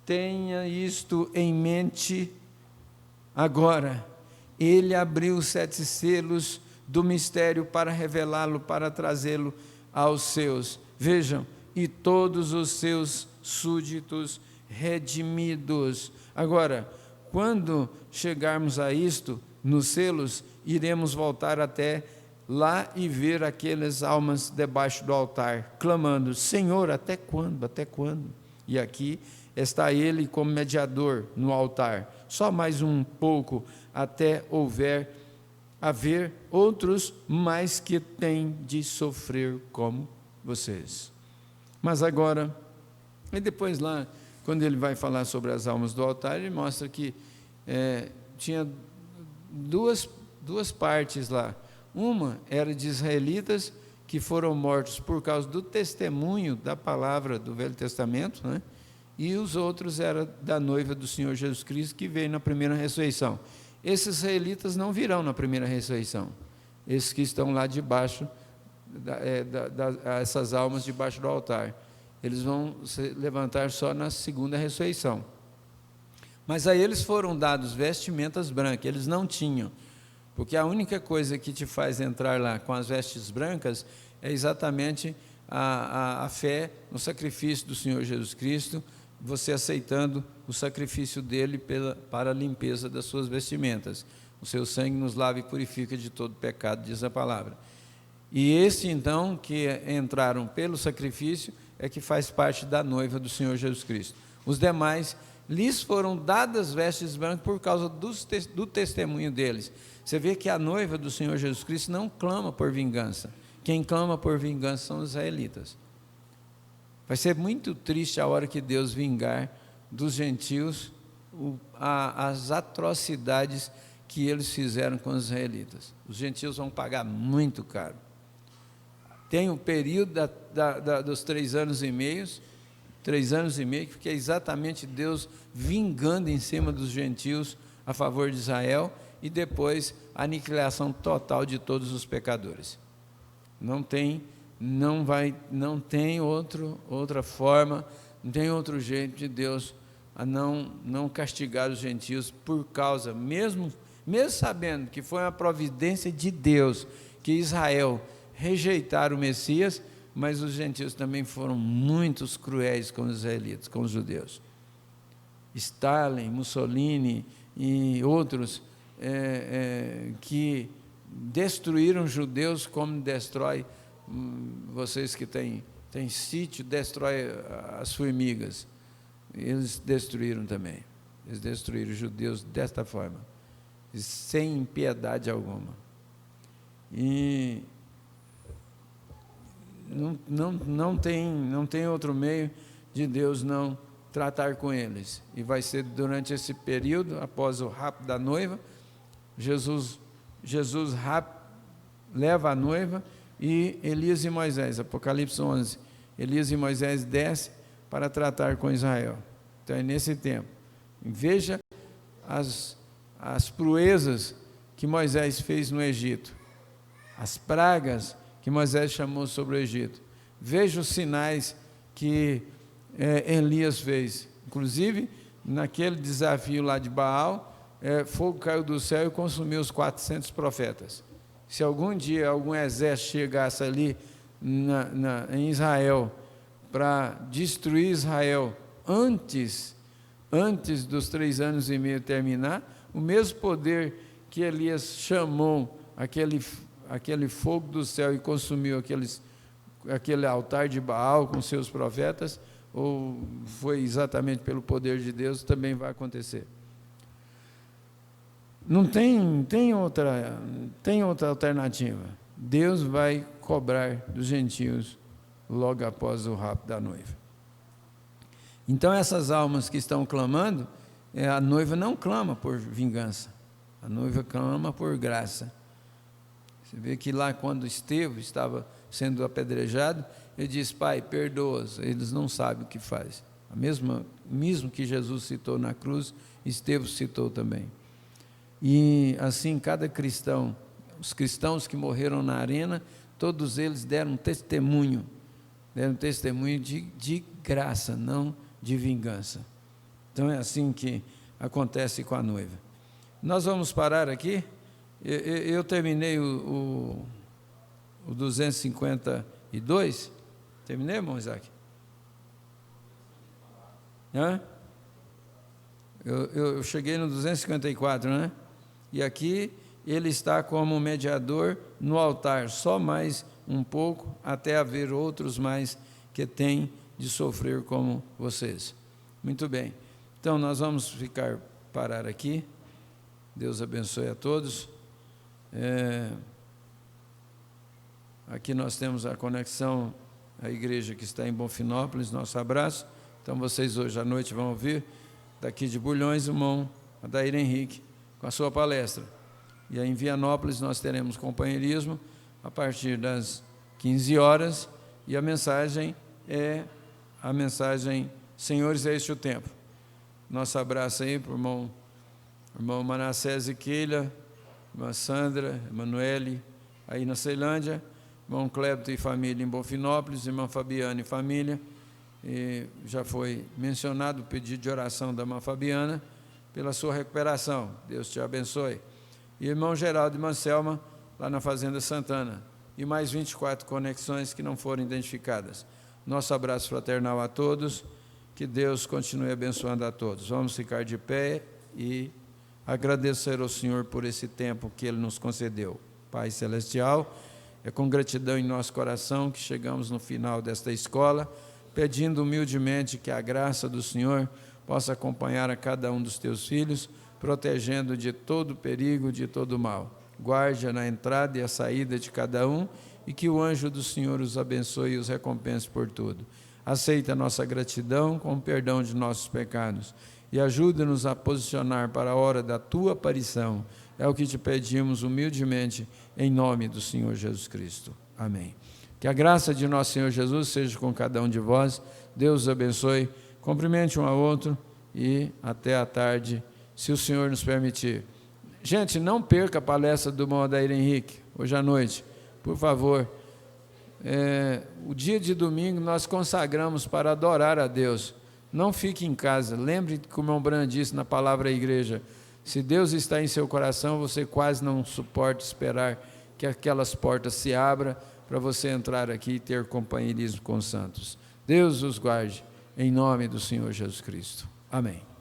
tenha isto em mente agora. Ele abriu os 7 selos do mistério para revelá-lo, para trazê-lo aos seus. Vejam, e todos os seus súditos redimidos. Agora, quando chegarmos a isto, nos selos, iremos voltar até lá e ver aquelas almas debaixo do altar, clamando: Senhor, até quando? Até quando? E aqui está ele como mediador no altar. Só mais um pouco, até haver outros mais que têm de sofrer como vocês. Mas agora, e depois lá, quando ele vai falar sobre as almas do altar, ele mostra que tinha duas partes lá. Uma era de israelitas que foram mortos por causa do testemunho da palavra do Velho Testamento, né? E os outros eram da noiva do Senhor Jesus Cristo, que veio na primeira ressurreição. Esses israelitas não virão na primeira ressurreição. Esses que estão lá debaixo, essas almas debaixo do altar, eles vão se levantar só na segunda ressurreição. Mas a eles foram dados vestimentas brancas, eles não tinham, porque a única coisa que te faz entrar lá com as vestes brancas é exatamente a fé no sacrifício do Senhor Jesus Cristo, você aceitando o sacrifício dele para a limpeza das suas vestimentas. O seu sangue nos lava e purifica de todo pecado, diz a palavra. E esse então, que entraram pelo sacrifício, é que faz parte da noiva do Senhor Jesus Cristo. Os demais, lhes foram dadas vestes brancas por causa do testemunho deles. Você vê que a noiva do Senhor Jesus Cristo não clama por vingança. Quem clama por vingança são os israelitas. Vai ser muito triste a hora que Deus vingar dos gentios as atrocidades que eles fizeram com os israelitas. Os gentios vão pagar muito caro. Tem o período dos 3 anos e meio, que é exatamente Deus vingando em cima dos gentios a favor de Israel, e depois a aniquilação total de todos os pecadores. Não tem outra forma, não tem outro jeito de Deus a não castigar os gentios por causa, mesmo sabendo que foi uma providência de Deus que Israel rejeitaram o Messias, mas os gentios também foram muito cruéis com os israelitas, com os judeus. Stalin, Mussolini e outros que destruíram judeus como destrói, vocês que têm sítio, destrói as formigas. Eles destruíram também. Eles destruíram os judeus desta forma, sem impiedade alguma. E não tem outro meio de Deus não tratar com eles. E vai ser durante esse período, após o rapto da noiva, Jesus leva a noiva, e Elias e Moisés, Apocalipse 11, Elias e Moisés descem para tratar com Israel. Então é nesse tempo. Veja as proezas que Moisés fez no Egito, as pragas que Moisés chamou sobre o Egito. Veja os sinais que Elias fez. Inclusive, naquele desafio lá de Baal, fogo caiu do céu e consumiu os 400 profetas. Se algum dia algum exército chegasse ali em Israel para destruir Israel antes dos 3 anos e meio terminar, o mesmo poder que Elias chamou aquele fogo do céu e consumiu aquele altar de Baal com seus profetas, ou foi exatamente pelo poder de Deus, também vai acontecer. Não tem outra alternativa. Deus vai cobrar dos gentios logo após o rapto da noiva. Então essas almas que estão clamando, a noiva não clama por vingança, a noiva clama por graça. Você vê que lá quando Estevão estava sendo apedrejado, ele diz: Pai, perdoa-os, eles não sabem o que faz. Mesmo que Jesus citou na cruz, Estevão citou também. E assim, cada cristão, os cristãos que morreram na arena, todos eles deram testemunho de graça, não de vingança. Então é assim que acontece com a noiva. Nós vamos parar aqui. Eu terminei o 252. Terminei, irmão Isaac? Eu cheguei no 254, né? E aqui ele está como mediador no altar, só mais um pouco, até haver outros mais que têm de sofrer como vocês. Muito bem. Então nós vamos parar aqui. Deus abençoe a todos. Aqui nós temos a conexão, a igreja que está em Bonfinópolis, nosso abraço. Então vocês hoje à noite vão ouvir, daqui de Bulhões, o irmão Adair Henrique, com a sua palestra. E aí em Vianópolis nós teremos companheirismo a partir das 15 horas, e a mensagem é a mensagem Senhores, é este o tempo. Nosso abraço aí para o irmão Manassés e Keila, irmã Sandra, Emanuele, aí na Ceilândia, irmão Clébito e família em Bonfinópolis, irmã Fabiana e família. E já foi mencionado o pedido de oração da irmã Fabiana pela sua recuperação. Deus te abençoe. E irmão Geraldo e irmã Selma, lá na Fazenda Santana. E mais 24 conexões que não foram identificadas. Nosso abraço fraternal a todos. Que Deus continue abençoando a todos. Vamos ficar de pé e agradecer ao Senhor por esse tempo que Ele nos concedeu. Pai Celestial, é com gratidão em nosso coração que chegamos no final desta escola, pedindo humildemente que a graça do Senhor possa acompanhar a cada um dos teus filhos, protegendo de todo perigo, de todo mal. Guarde na entrada e a saída de cada um, e que o anjo do Senhor os abençoe e os recompense por tudo. aceita a nossa gratidão com o perdão de nossos pecados e ajuda-nos a posicionar para a hora da Tua aparição. É o que te pedimos humildemente, em nome do Senhor Jesus Cristo. Amém. Que a graça de nosso Senhor Jesus seja com cada um de vós. Deus os abençoe. Cumprimente um ao outro e até à tarde, se o Senhor nos permitir. Gente, não perca a palestra do Modair Henrique, hoje à noite. Por favor, o dia de domingo nós consagramos para adorar a Deus. Não fique em casa. Lembre que o irmão Bran disse na palavra à igreja, se Deus está em seu coração, você quase não suporta esperar que aquelas portas se abram para você entrar aqui e ter companheirismo com os santos. Deus os guarde, em nome do Senhor Jesus Cristo. Amém.